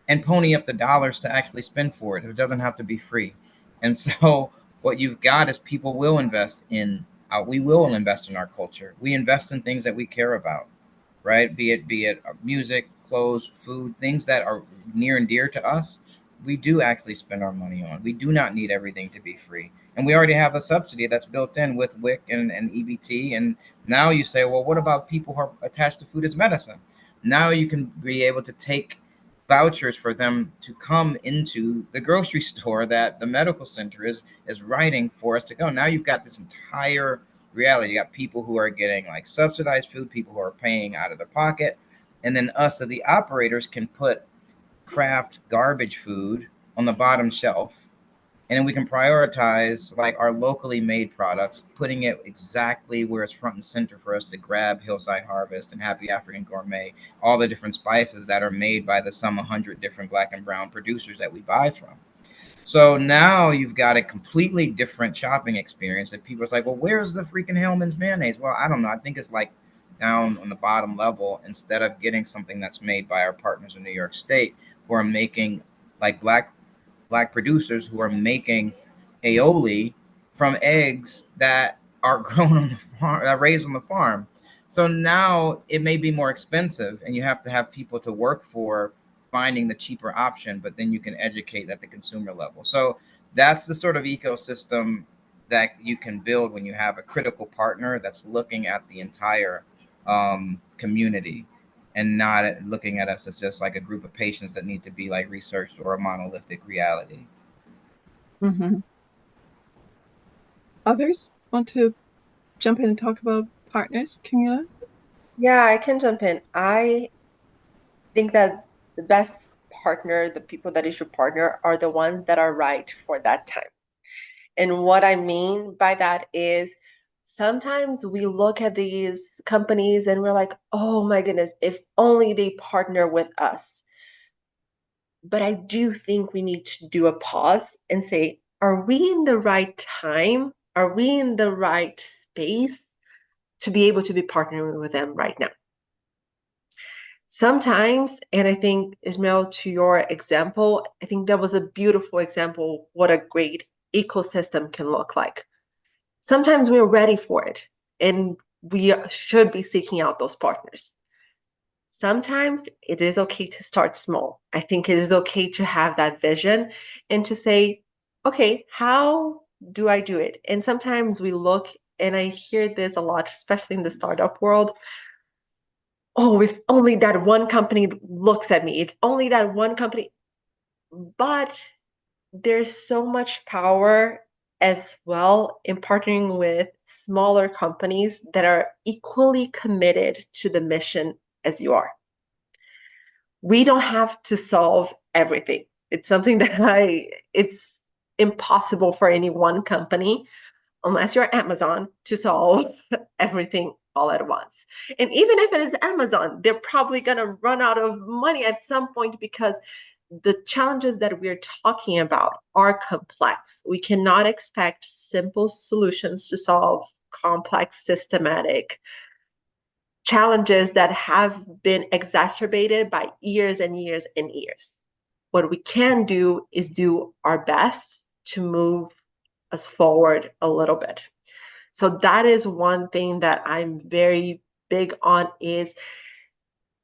Speaker 4: and pony up the dollars to actually spend for it. It doesn't have to be free. And so what you've got is people will invest in, we will invest in our culture. We invest in things that we care about, right? Be it music, clothes, food, things that are near and dear to us. We do actually spend our money on. We do not need everything to be free. And we already have a subsidy that's built in with WIC and EBT. And now you say, well, what about people who are attached to food as medicine? Now you can be able to take vouchers for them to come into the grocery store that the medical center is writing for us to go. Now you've got this entire reality. You got people who are getting like subsidized food, people who are paying out of their pocket. And then us, as the operators, can put craft garbage food on the bottom shelf And then we can prioritize like our locally made products, putting it exactly where it's front and center for us to grab Hillside Harvest and Happy African Gourmet, all the different spices that are made by the some 100 different black and brown producers that we buy from. So now you've got a completely different shopping experience. And people are like, well, where's the freaking Hellman's mayonnaise? Well, I don't know. I think it's like down on the bottom level, instead of getting something that's made by our partners in New York State who are making like black producers who are making aioli from eggs that are grown on the farm, that raised on the farm. So now it may be more expensive, and you have to have people to work for finding the cheaper option, but then you can educate at the consumer level. So that's the sort of ecosystem that you can build when you have a critical partner that's looking at the entire community and not looking at us as just like a group of patients that need to be like researched or a monolithic reality.
Speaker 2: Others want to jump in and talk about partners, Camila?
Speaker 5: Yeah, I can jump in. I think that the best partner, the people that you should partner, are the ones that are right for that time. And what I mean by that is sometimes we look at these companies and we're like, oh my goodness, if only they partner with us. But I do think we need to do a pause and say, are we in the right time? Are we in the right space to be able to be partnering with them right now? Sometimes, and I think, Ismail, to your example, I think that was a beautiful example of what a great ecosystem can look like. Sometimes we're ready for it, and we should be seeking out those partners. Sometimes it is okay to start small. I think it is okay to have that vision and to say, okay, how do I do it? And sometimes we look, and I hear this a lot, especially in the startup world. Oh, if only that one company looks at me, it's only that one company. But there's so much power as well in partnering with smaller companies that are equally committed to the mission as you are. We don't have to solve everything. It's something that it's impossible for any one company, unless you're Amazon, to solve everything all at once. And even if it is Amazon, they're probably going to run out of money at some point because the challenges that we're talking about are complex. We cannot expect simple solutions to solve complex, systematic challenges that have been exacerbated by years and years and years. What we can do is do our best to move us forward a little bit. So that is one thing that I'm very big on is,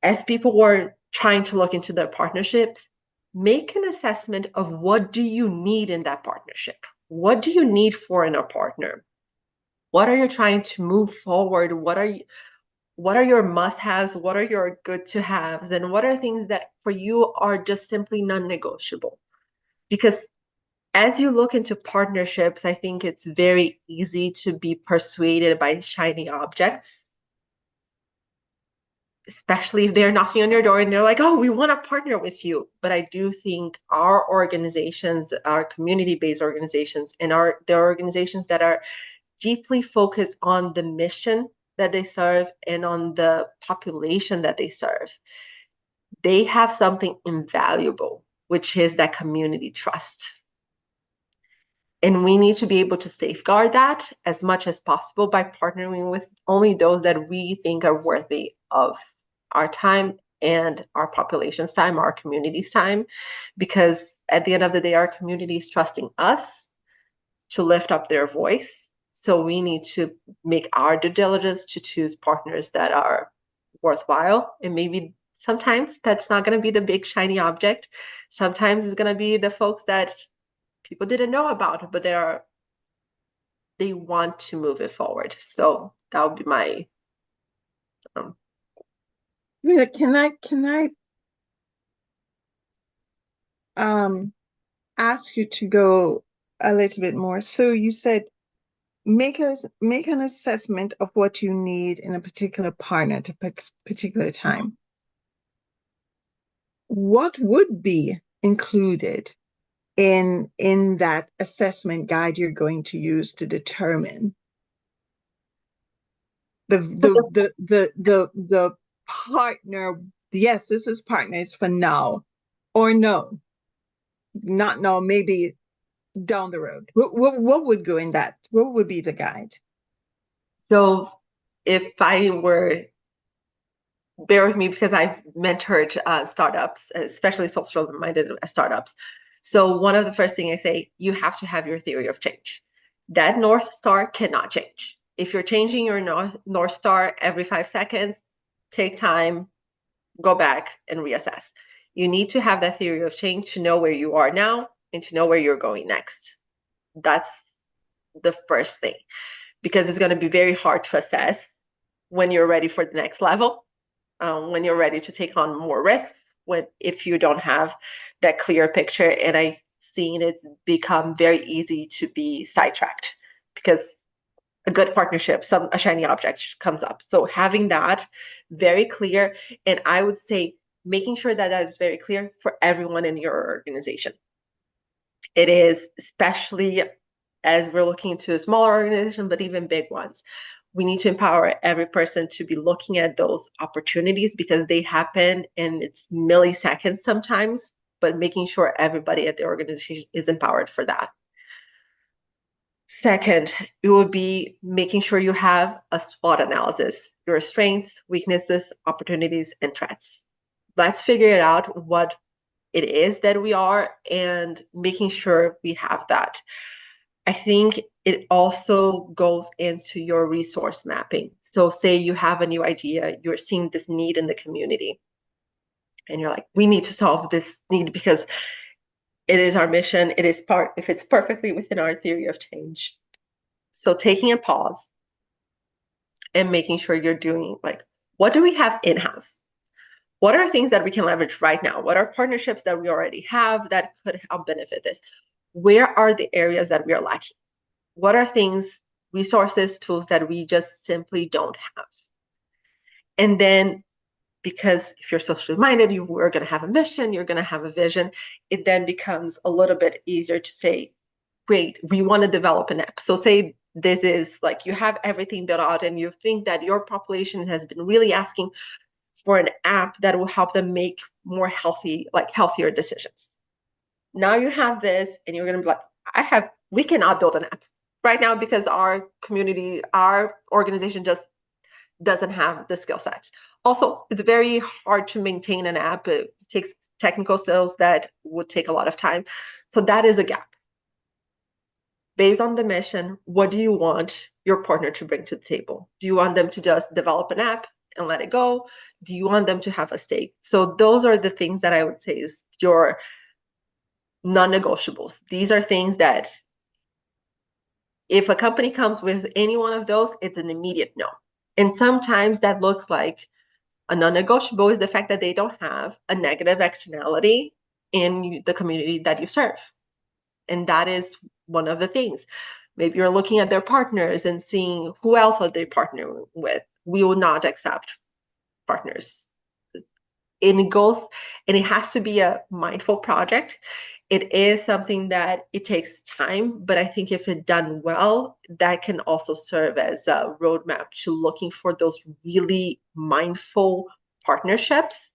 Speaker 5: as people were trying to look into their partnerships, make an assessment of what do you need in that partnership? What do you need for in a partner? What are you trying to move forward? What are your must-haves? What are your good-to-haves? And what are things that for you are just simply non-negotiable? Because as you look into partnerships, I think it's very easy to be persuaded by shiny objects, especially if they're knocking on your door and they're like, oh, we want to partner with you. But I do think our organizations, our community-based organizations, and the organizations that are deeply focused on the mission that they serve and on the population that they serve, they have something invaluable, which is that community trust. And we need to be able to safeguard that as much as possible by partnering with only those that we think are worthy of our time and our population's time, our community's time, because at the end of the day, our community is trusting us to lift up their voice. So we need to make our due diligence to choose partners that are worthwhile. And maybe sometimes that's not going to be the big shiny object. Sometimes it's going to be the folks that people didn't know about, but they want to move it forward. So that would be my
Speaker 2: Can I ask you to go a little bit more? So you said make an assessment of what you need in a particular partner at a particular time. What would be included in that assessment guide you're going to use to determine the partner? Yes, this is partners for now, or no, not now, maybe down the road. What would go in that? What would be the guide?
Speaker 5: So if I were, bear with me because I've mentored startups, especially social-minded startups. So one of the first thing I say, you have to have your theory of change. That North Star cannot change. If you're changing your North Star every 5 seconds, take time, go back and reassess. You need to have that theory of change to know where you are now and to know where you're going next. That's the first thing, because it's going to be very hard to assess when you're ready for the next level, when you're ready to take on more risks, if you don't have that clear picture. And I've seen it become very easy to be sidetracked because a good partnership, a shiny object comes up. So having that very clear, and I would say making sure that that is very clear for everyone in your organization. It is, especially as we're looking into a smaller organization, but even big ones. We need to empower every person to be looking at those opportunities because they happen and it's milliseconds sometimes, but making sure everybody at the organization is empowered for that. Second, it would be making sure you have a SWOT analysis, your strengths, weaknesses, opportunities, and threats. Let's figure out what it is that we are and making sure we have that. I think it also goes into your resource mapping. So say you have a new idea, you're seeing this need in the community, and you're like, we need to solve this need because it is our mission. It is if it's perfectly within our theory of change. So taking a pause and making sure you're doing like, what do we have in-house? What are things that we can leverage right now? What are partnerships that we already have that could help benefit this? Where are the areas that we are lacking? What are things, resources, tools that we just simply don't have? And then, because if you're socially minded, we're going to have a mission, you're going to have a vision, it then becomes a little bit easier to say, great, we want to develop an app. So say this is like you have everything built out and you think that your population has been really asking for an app that will help them make more healthier decisions. Now you have this and you're going to be like, we cannot build an app right now because our community, our organization just doesn't have the skill sets. Also, it's very hard to maintain an app. It takes technical skills that would take a lot of time. So that is a gap. Based on the mission, what do you want your partner to bring to the table? Do you want them to just develop an app and let it go? Do you want them to have a stake? So those are the things that I would say is your non-negotiables. These are things that if a company comes with any one of those, it's an immediate no. And sometimes that looks like a non-negotiable is the fact that they don't have a negative externality in the community that you serve. And that is one of the things. Maybe you're looking at their partners and seeing who else are they partnering with. We will not accept partners. And it has to be a mindful project. It is something that it takes time, but I think if it's done well, that can also serve as a roadmap to looking for those really mindful partnerships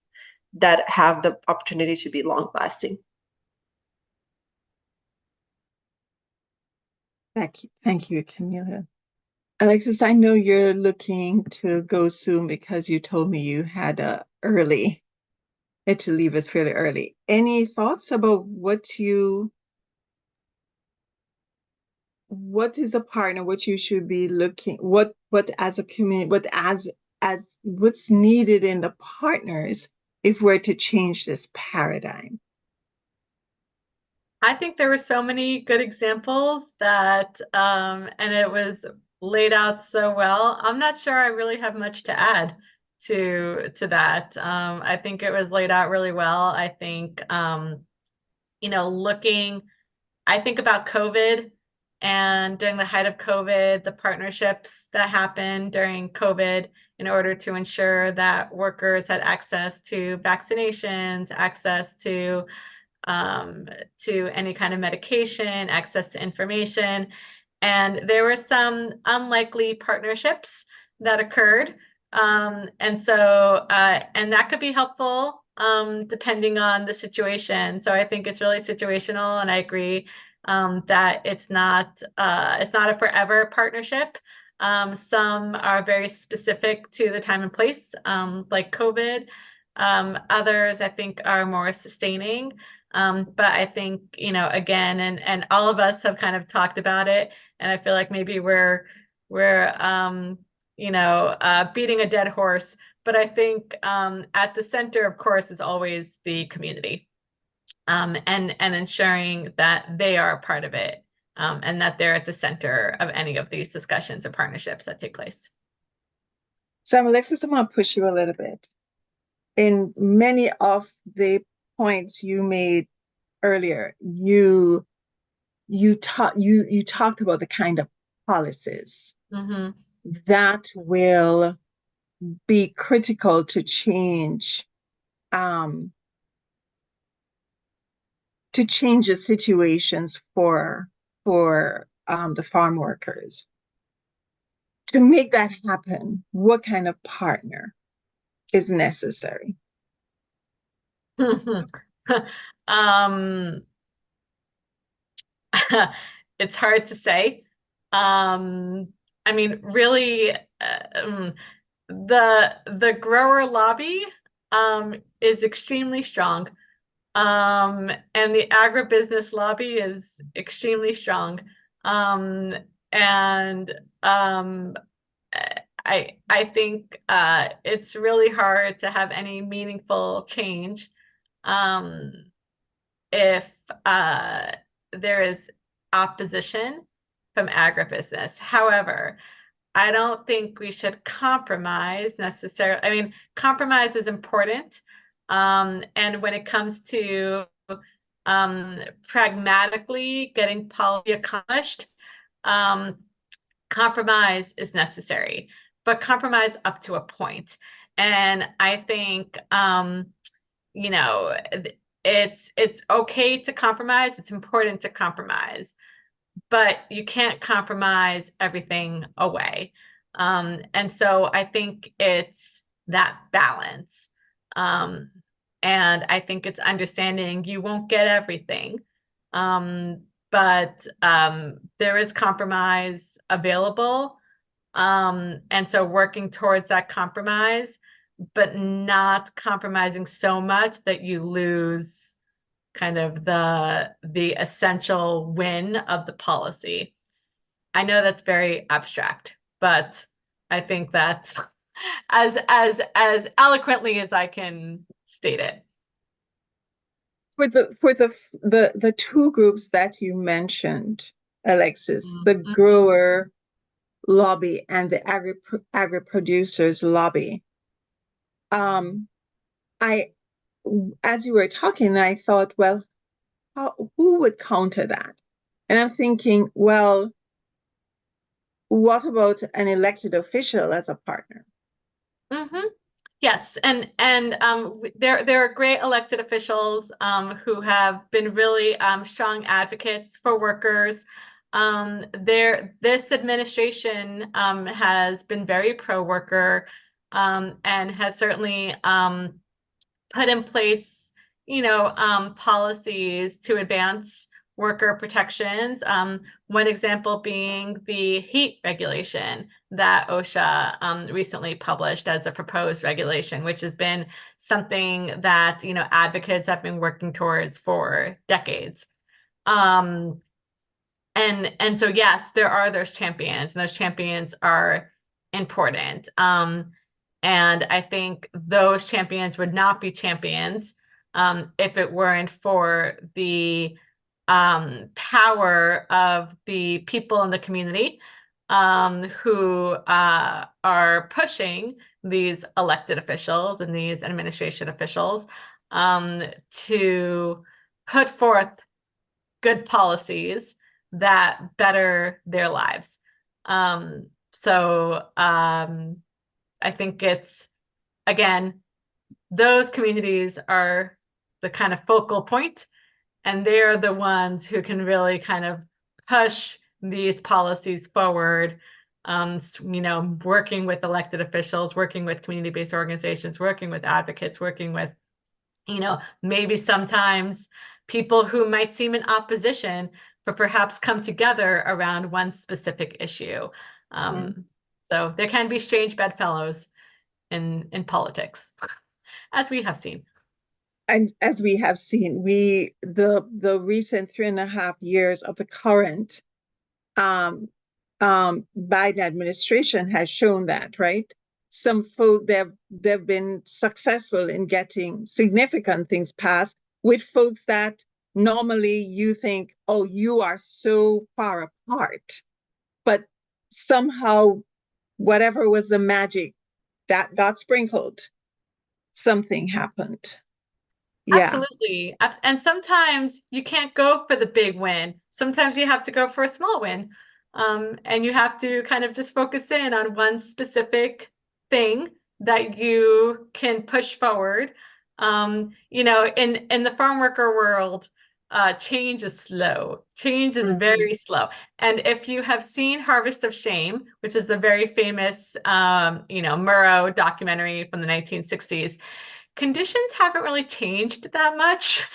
Speaker 5: that have the opportunity to be long lasting.
Speaker 2: Thank you, Camila. Alexis, I know you're looking to go soon because you told me you had to leave us fairly early. Any thoughts about what is a partner, what you should be looking, what as a community, what's needed in the partners if we're to change this paradigm?
Speaker 3: I think there were so many good examples that, and it was laid out so well. I'm not sure I really have much to add to that. I think it was laid out really well. I think, I think about COVID and during the height of COVID, the partnerships that happened during COVID in order to ensure that workers had access to vaccinations, access to to any kind of medication, access to information. And there were some unlikely partnerships that occurred. And that could be helpful depending on the situation. So I think it's really situational, and I agree that it's not a forever partnership. Some are very specific to the time and place, like COVID. Others I think are more sustaining. But I think, again, and all of us have kind of talked about it, and I feel like maybe we're beating a dead horse. But I think at the center, of course, is always the community, and ensuring that they are a part of it, and that they're at the center of any of these discussions or partnerships that take place.
Speaker 2: So, Alexis, I'm going to push you a little bit. In many of the points you made earlier, you talked about the kind of policies that will be critical to change the situations for the farm workers. To make that happen, what kind of partner is necessary?
Speaker 3: It's hard to say. I mean, really, the grower lobby is extremely strong, and the agribusiness lobby is extremely strong, and I think it's really hard to have any meaningful change if there is opposition from agribusiness. However, I don't think we should compromise necessarily. I mean, compromise is important. And when it comes to pragmatically getting policy accomplished, compromise is necessary, but compromise up to a point. And I think, it's okay to compromise. It's important to compromise, but you can't compromise everything away. And so I think it's that balance. And I think it's understanding you won't get everything, but there is compromise available. And so working towards that compromise, but not compromising so much that you lose kind of the essential win of the policy. I know that's very abstract, but I think that's as eloquently as I can state it.
Speaker 2: For the two groups that you mentioned, Alexis, the grower lobby and the agri-producers lobby, as you were talking, I thought, well, who would counter that? And I'm thinking, well, what about an elected official as a partner?
Speaker 3: Yes, and there are great elected officials who have been really strong advocates for workers. This administration has been very pro-worker, and has certainly put in place, policies to advance worker protections. One example being the heat regulation that OSHA recently published as a proposed regulation, which has been something that, advocates have been working towards for decades. And so, yes, there are those champions, and those champions are important. And I think those champions would not be champions if it weren't for the power of the people in the community who are pushing these elected officials and these administration officials to put forth good policies that better their lives. So I think it's, again, those communities are the kind of focal point, and they're the ones who can really kind of push these policies forward. Working with elected officials, working with community-based organizations, working with advocates, working with, maybe sometimes people who might seem in opposition, but perhaps come together around one specific issue. So there can be strange bedfellows in politics, as we have seen.
Speaker 2: And as we have seen, the recent 3.5 years of the current Biden administration has shown that, right? Some folk they've been successful in getting significant things passed with folks that normally you think, oh, you are so far apart, but somehow whatever was the magic that got sprinkled, something happened. Yeah.
Speaker 3: Absolutely. And sometimes you can't go for the big win. Sometimes you have to go for a small win. And you have to kind of just focus in on one specific thing that you can push forward. In the farm worker world, change is slow. Change is very slow. And if you have seen Harvest of Shame, which is a very famous, Murrow documentary from the 1960s, conditions haven't really changed that much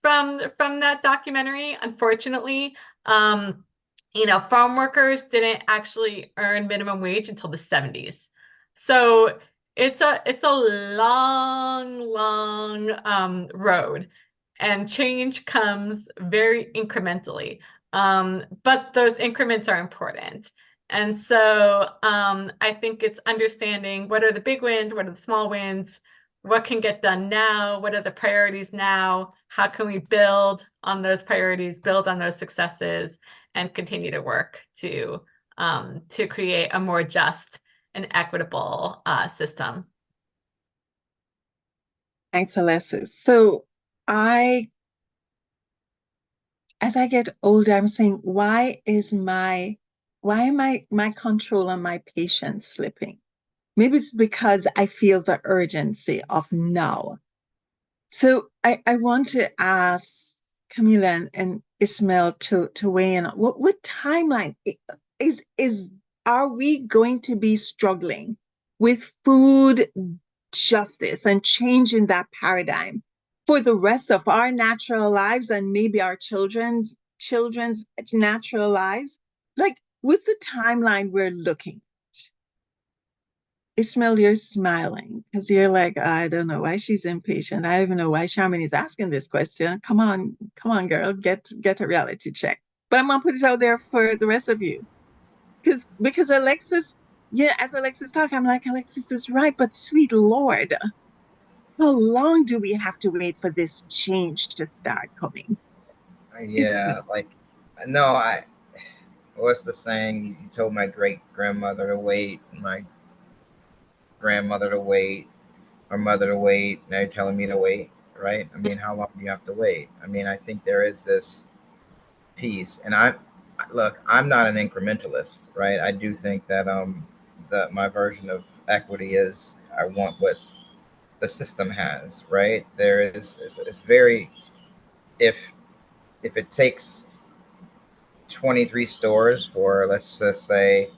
Speaker 3: from that documentary, unfortunately. Farm workers didn't actually earn minimum wage until the 70s. So it's a long road, and change comes very incrementally. But those increments are important. And so I think it's understanding what are the big wins, what are the small wins, what can get done now, what are the priorities now, how can we build on those priorities, build on those successes, and continue to work to create a more just and equitable system.
Speaker 2: Thanks, Alexis. So as I get older, I'm saying, why am my control and my patience slipping? Maybe it's because I feel the urgency of now. So I want to ask Camila and Ismail to weigh in. What timeline are we going to be struggling with food justice and changing that paradigm for the rest of our natural lives and maybe our children's natural lives? Like, what's the timeline we're looking? Ismail, you're smiling because you're like, I don't know why she's impatient. I don't even know why Charmaine is asking this question. Come on, girl, get a reality check. But I'm gonna put it out there for the rest of you, because Alexis, as Alexis talk, I'm like, Alexis is right, but sweet Lord, how long do we have to wait for this change to start coming?
Speaker 4: Yeah, what's the saying? You told my great grandmother to wait, my grandmother to wait, our mother to wait. Now you're telling me to wait, right? I mean, how long do you have to wait? I mean, I think there is this piece, and I'm not an incrementalist, right? I do think that that my version of equity is I want what the system has, right? There is it's very if it takes 23 stores for, let's just say,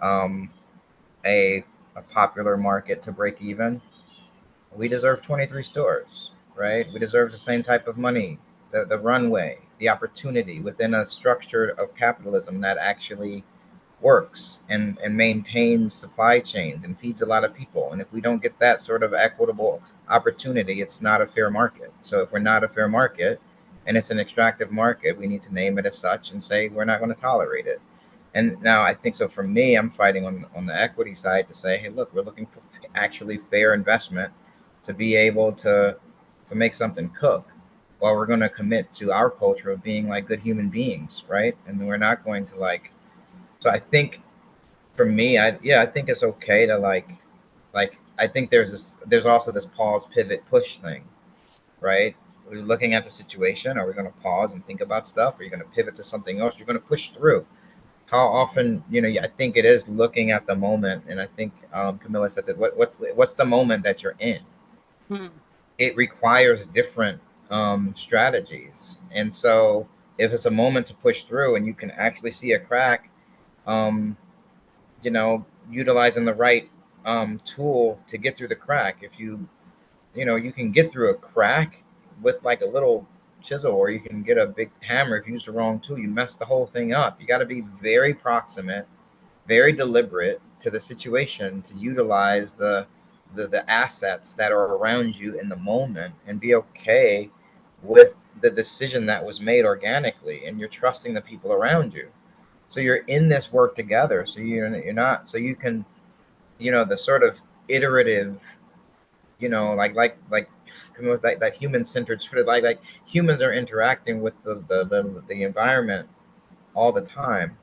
Speaker 4: a popular market to break even, we deserve 23 stores, right? We deserve the same type of money, the runway, the opportunity within a structure of capitalism that actually works and maintains supply chains and feeds a lot of people. And if we don't get that sort of equitable opportunity, it's not a fair market. So if we're not a fair market and it's an extractive market, we need to name it as such and say we're not going to tolerate it. And now I think so for me, I'm fighting on the equity side to say, hey, look, we're looking for actually fair investment to be able to make something cook, while we're going to commit to our culture of being like good human beings, right? And we're not going to like. So I think for me, I think it's okay to like I think there's also this pause, pivot, push thing, right? We're looking at the situation. Are we going to pause and think about stuff? Are you going to pivot to something else? You're going to push through. How often, I think it is looking at the moment, and I think Camila said that what's the moment that you're in? It requires different strategies. And so if it's a moment to push through and you can actually see a crack, um, utilizing the right tool to get through the crack. If you can get through a crack with like a little chisel, or you can get a big hammer. If you use the wrong tool, you mess the whole thing up. You got to be very proximate, very deliberate to the situation to utilize the assets that are around you in the moment, and be okay with the decision that was made organically, and you're trusting the people around you. So you're in this work together. So you're not, so you can, the sort of iterative, like that human centered sort of like humans are interacting with the environment all the time.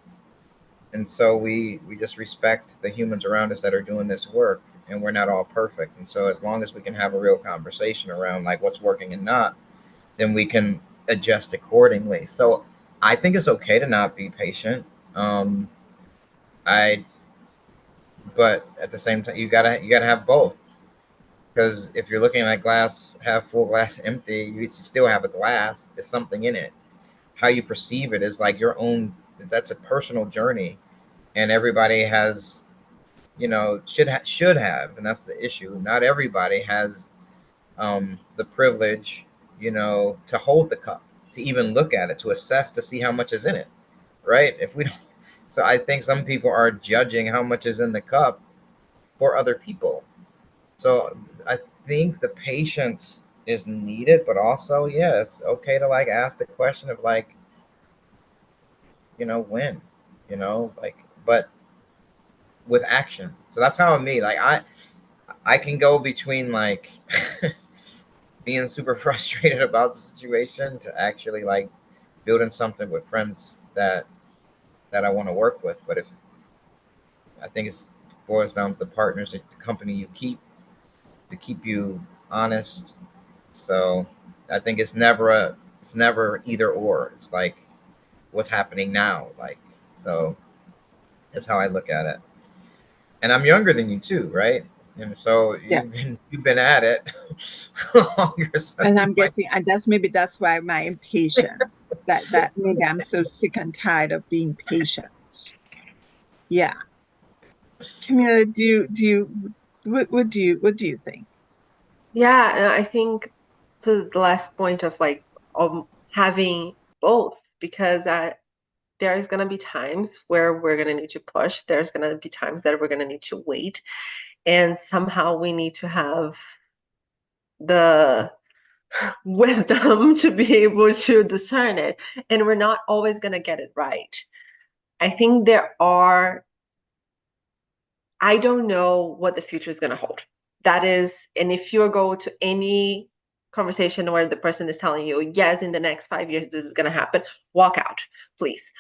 Speaker 4: And so we just respect the humans around us that are doing this work, and we're not all perfect. And so as long as we can have a real conversation around like what's working and not, then we can adjust accordingly. So I think it's okay to not be patient. I But at the same time, you gotta have both, because if you're looking at glass half full, glass empty, you still have a glass. There's something in it. How you perceive it is like your own. That's a personal journey, and everybody has, should have, and that's the issue. Not everybody has the privilege, to hold the cup, to even look at it, to assess, to see how much is in it, right? If we don't, so I think some people are judging how much is in the cup for other people. So I think the patience is needed, but also, yes, okay to like ask the question of like, when, like, but with action. So that's how me, like, I can go between like being super frustrated about the situation to actually like building something with friends that I want to work with. But if I think it's boils down to the partners, the company you keep, to keep you honest. So I think it's never either or. It's like what's happening now. Like, so that's how I look at it. And I'm younger than you too, right? And so you've
Speaker 2: Yes.
Speaker 4: been you've been at it longer. So
Speaker 2: And
Speaker 4: you
Speaker 2: I'm
Speaker 4: might,
Speaker 2: getting, and that's why my impatience, that maybe I'm so sick and tired of being patient. Yeah. Camilla, what do you think?
Speaker 5: Yeah, and I think to the last point of like having both, because there's gonna be times where we're gonna need to push. There's gonna be times that we're gonna need to wait, and somehow we need to have the wisdom to be able to discern it. And we're not always gonna get it right. I think I don't know what the future is going to hold. That is, and if you go to any conversation where the person is telling you, yes, in the next 5 years, this is going to happen, walk out, please.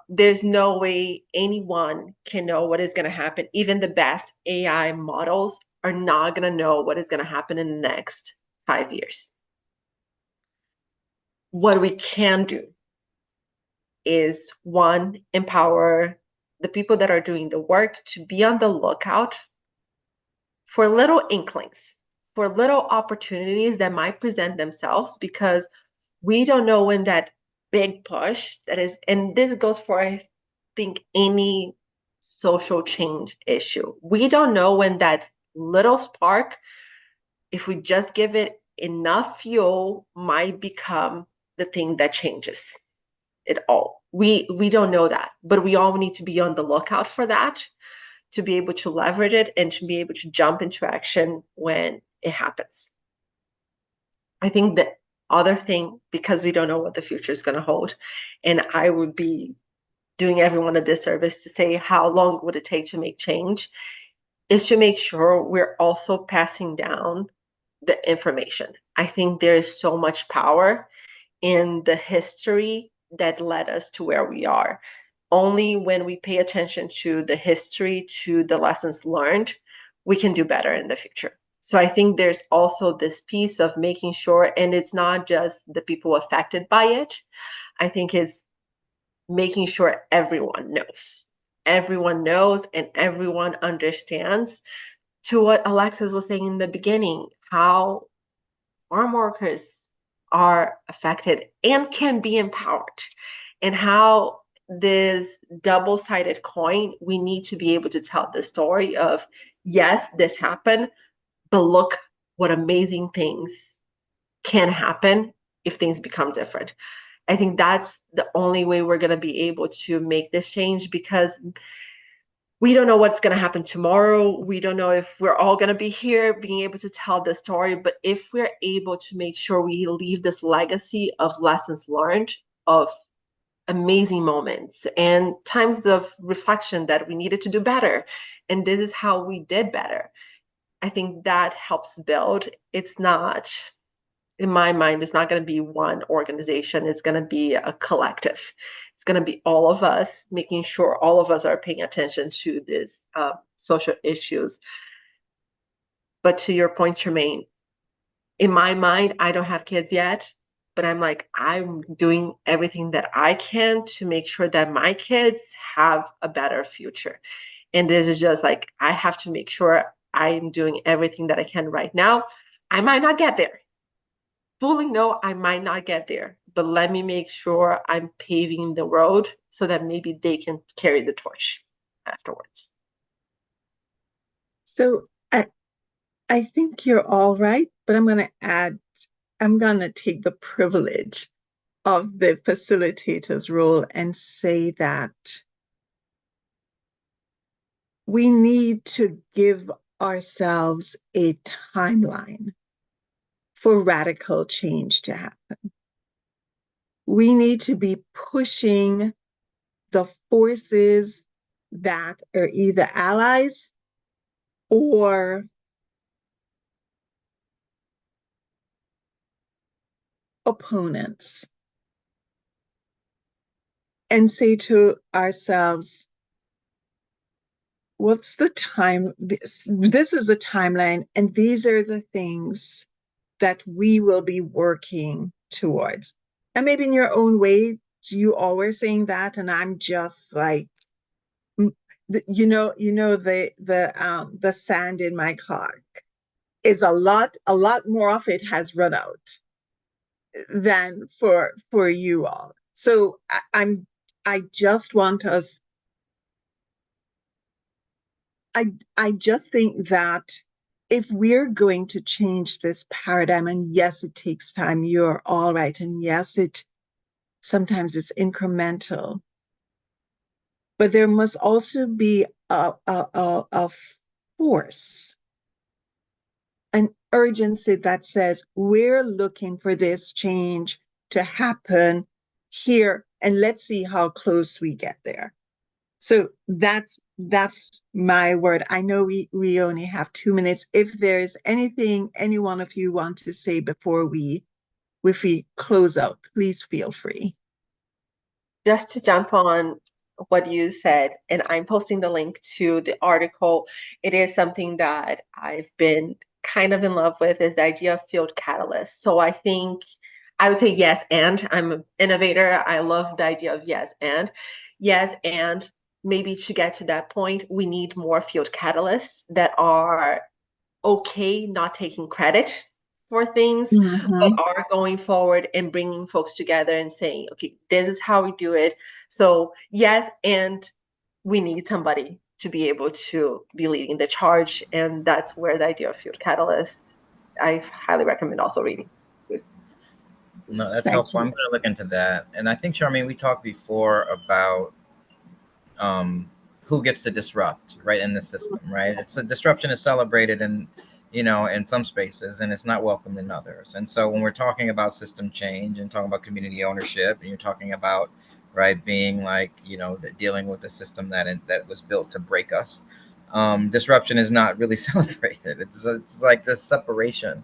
Speaker 5: There's no way anyone can know what is going to happen. Even the best AI models are not going to know what is going to happen in the next 5 years. What we can do is, one, empower the people that are doing the work to be on the lookout for little inklings, for little opportunities that might present themselves, because we don't know when that big push that is, and this goes for, I think, any social change issue. We don't know when that little spark, if we just give it enough fuel, might become the thing that changes it all. We don't know that, but we all need to be on the lookout for that, to be able to leverage it and to be able to jump into action when it happens. I think the other thing, because we don't know what the future is going to hold, and I would be doing everyone a disservice to say how long would it take to make change, is to make sure we're also passing down the information. I think there is so much power in the history that led us to where we are. Only when we pay attention to the history, to the lessons learned, we can do better in the future. So I think there's also this piece of making sure, and it's not just the people affected by it. I think it's making sure everyone knows. Everyone knows and everyone understands, to what Alexis was saying in the beginning, how farm workers are affected and can be empowered, and how this double-sided coin, we need to be able to tell the story of, yes, this happened, but look what amazing things can happen if things become different. I think that's the only way we're going to be able to make this change, because we don't know what's going to happen tomorrow. We don't know if we're all going to be here being able to tell the story. But if we're able to make sure we leave this legacy of lessons learned, of amazing moments and times of reflection that we needed to do better, and this is how we did better, I think that helps build. It's not, in my mind, it's not going to be one organization. It's going to be a collective. It's going to be all of us, making sure all of us are paying attention to these social issues. But to your point, Charmaine, in my mind, I don't have kids yet, but I'm doing everything that I can to make sure that my kids have a better future. And this is just like, I have to make sure I'm doing everything that I can right now. I might not get there. Fully know I might not get there, but let me make sure I'm paving the road so that maybe they can carry the torch afterwards.
Speaker 2: So I think you're all right, but I'm going to take the privilege of the facilitator's role and say that we need to give ourselves a timeline for radical change to happen. We need to be pushing the forces that are either allies or opponents, and say to ourselves, what's the time? This is a timeline, and these are the things that we will be working towards. And maybe in your own way, you always saying that, and I'm just like, the sand in my clock is a lot more of it has run out than for you all. So I just want us, I just think that if we're going to change this paradigm, and yes, it takes time, you're all right, and yes, sometimes it's incremental, but there must also be a force, an urgency that says we're looking for this change to happen here, and let's see how close we get there. So that's my word. I know we only have 2 minutes. If there's anything any one of you want to say before if we close out, please feel free.
Speaker 5: Just to jump on what you said, and I'm posting the link to the article. It is something that I've been kind of in love with, is the idea of field catalyst. So I think I would say yes, and I'm an innovator. I love the idea of yes, and maybe to get to that point, we need more field catalysts that are okay not taking credit for things, but are going forward and bringing folks together and saying, okay, this is how we do it. So yes, and we need somebody to be able to be leading the charge. And that's where the idea of field catalyst, I highly recommend also reading.
Speaker 4: No, that's helpful. I'm going to look into that. And I think, Charmaine, we talked before about who gets to disrupt, right, in the system, right? It's a disruption is celebrated in some spaces, and it's not welcomed in others. And so when we're talking about system change and talking about community ownership, and you're talking about, right, being like, dealing with a system that was built to break us, disruption is not really celebrated. It's like this separation.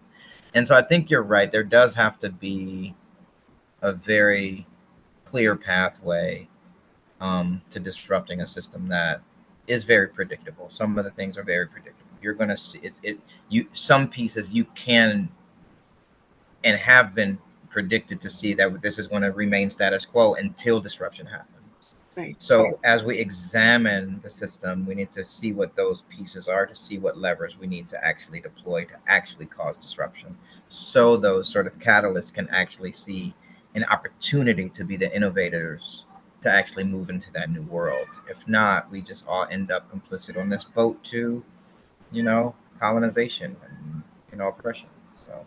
Speaker 4: And so I think you're right. There does have to be a very clear pathway to disrupting a system that is very predictable. Some of the things are very predictable. You're going to see some pieces you can and have been predicted to see that this is going to remain status quo until disruption happens.
Speaker 2: Right.
Speaker 4: So as we examine the system, we need to see what those pieces are, to see what levers we need to actually deploy to actually cause disruption. So those sort of catalysts can actually see an opportunity to be the innovators to actually move into that new world. If not, we just all end up complicit on this boat to, colonization and, oppression. So.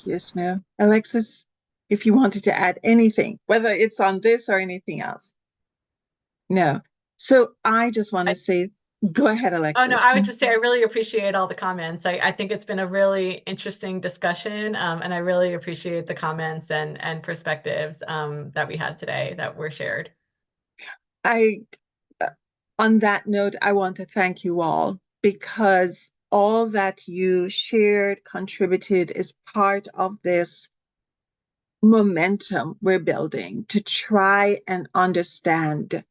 Speaker 2: Yes, ma'am. Alexis, if you wanted to add anything, whether it's on this or anything else. No. So I just want to say, go ahead, Alexis.
Speaker 3: Oh, no, I would just say I really appreciate all the comments. I think it's been a really interesting discussion, and I really appreciate the comments and perspectives that we had today that were shared.
Speaker 2: On that note, I want to thank you all, because all that you shared, contributed is part of this momentum we're building to try and understand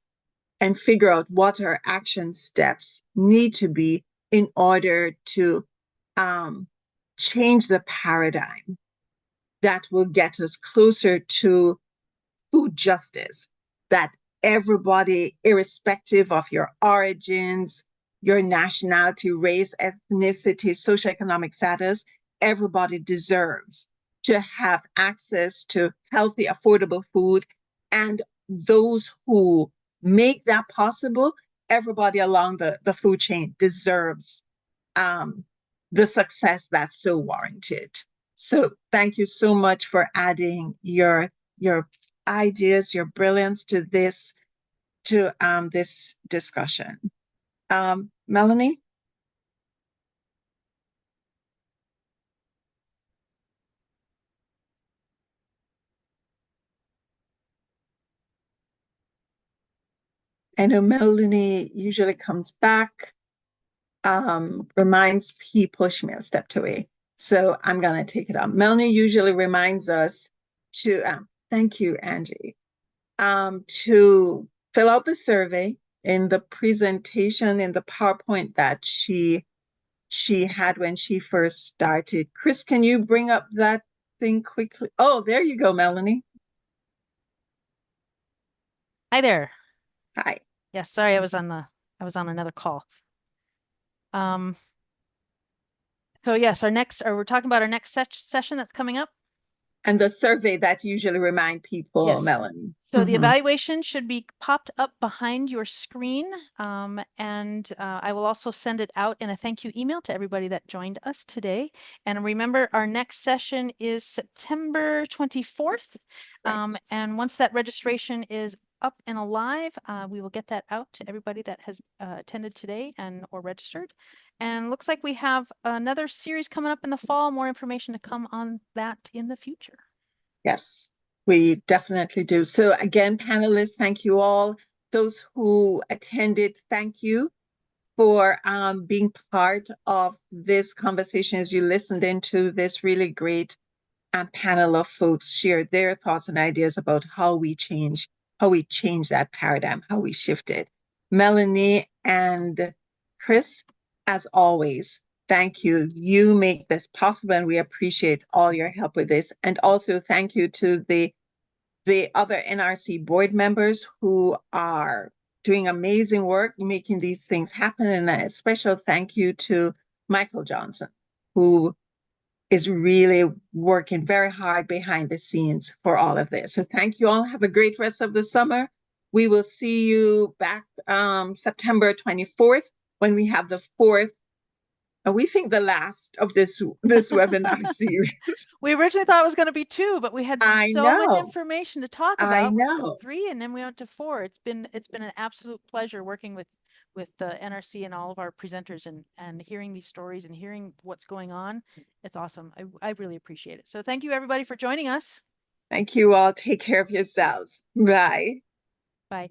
Speaker 2: and figure out what our action steps need to be in order to change the paradigm that will get us closer to food justice, that everybody, irrespective of your origins, your nationality, race, ethnicity, socioeconomic status, everybody deserves to have access to healthy, affordable food. And those who make that possible, everybody along the food chain deserves the success that's so warranted. So thank you so much for adding your ideas, your brilliance to this discussion. Melanie? I know Melanie usually comes back, reminds people. She may have stepped away, so I'm going to take it up. Melanie usually reminds us to, thank you, Angie, to fill out the survey in the presentation, in the PowerPoint that she had when she first started. Chris, can you bring up that thing quickly? Oh, there you go, Melanie.
Speaker 1: Hi there.
Speaker 2: Hi.
Speaker 1: Yes, sorry, I was on another call. So yes, we're talking about our next session that's coming up.
Speaker 2: And the survey that usually remind people,
Speaker 1: Yes.
Speaker 2: Melanie.
Speaker 1: So the evaluation should be popped up behind your screen. And I will also send it out in a thank you email to everybody that joined us today. And remember, our next session is September 24th.
Speaker 2: Right.
Speaker 1: And once that registration is up and alive, we will get that out to everybody that has attended today or registered. And looks like we have another series coming up in the fall. More information to come on that in the future.
Speaker 2: Yes, we definitely do. So again, panelists, thank you all. Those who attended, thank you for being part of this conversation as you listened into this really great panel of folks share their thoughts and ideas about how we change that paradigm, how we shift it. Melanie and Chris, as always, thank you. You make this possible, and we appreciate all your help with this. And also thank you to the other NRC board members who are doing amazing work, making these things happen. And a special thank you to Michael Johnson, who is really working very hard behind the scenes for all of this. So thank you all. Have a great rest of the summer. We will see you back September 24th when we have the fourth, and we think the last of this webinar series.
Speaker 1: We originally thought it was going to be 2, but we had so much information to talk about.
Speaker 2: I know.
Speaker 1: 3, and then we went to 4. It's been an absolute pleasure working with the NRC and all of our presenters and hearing these stories and hearing what's going on. It's awesome. I really appreciate it. So thank you everybody for joining us.
Speaker 2: Thank you all. Take care of yourselves. Bye.
Speaker 1: Bye.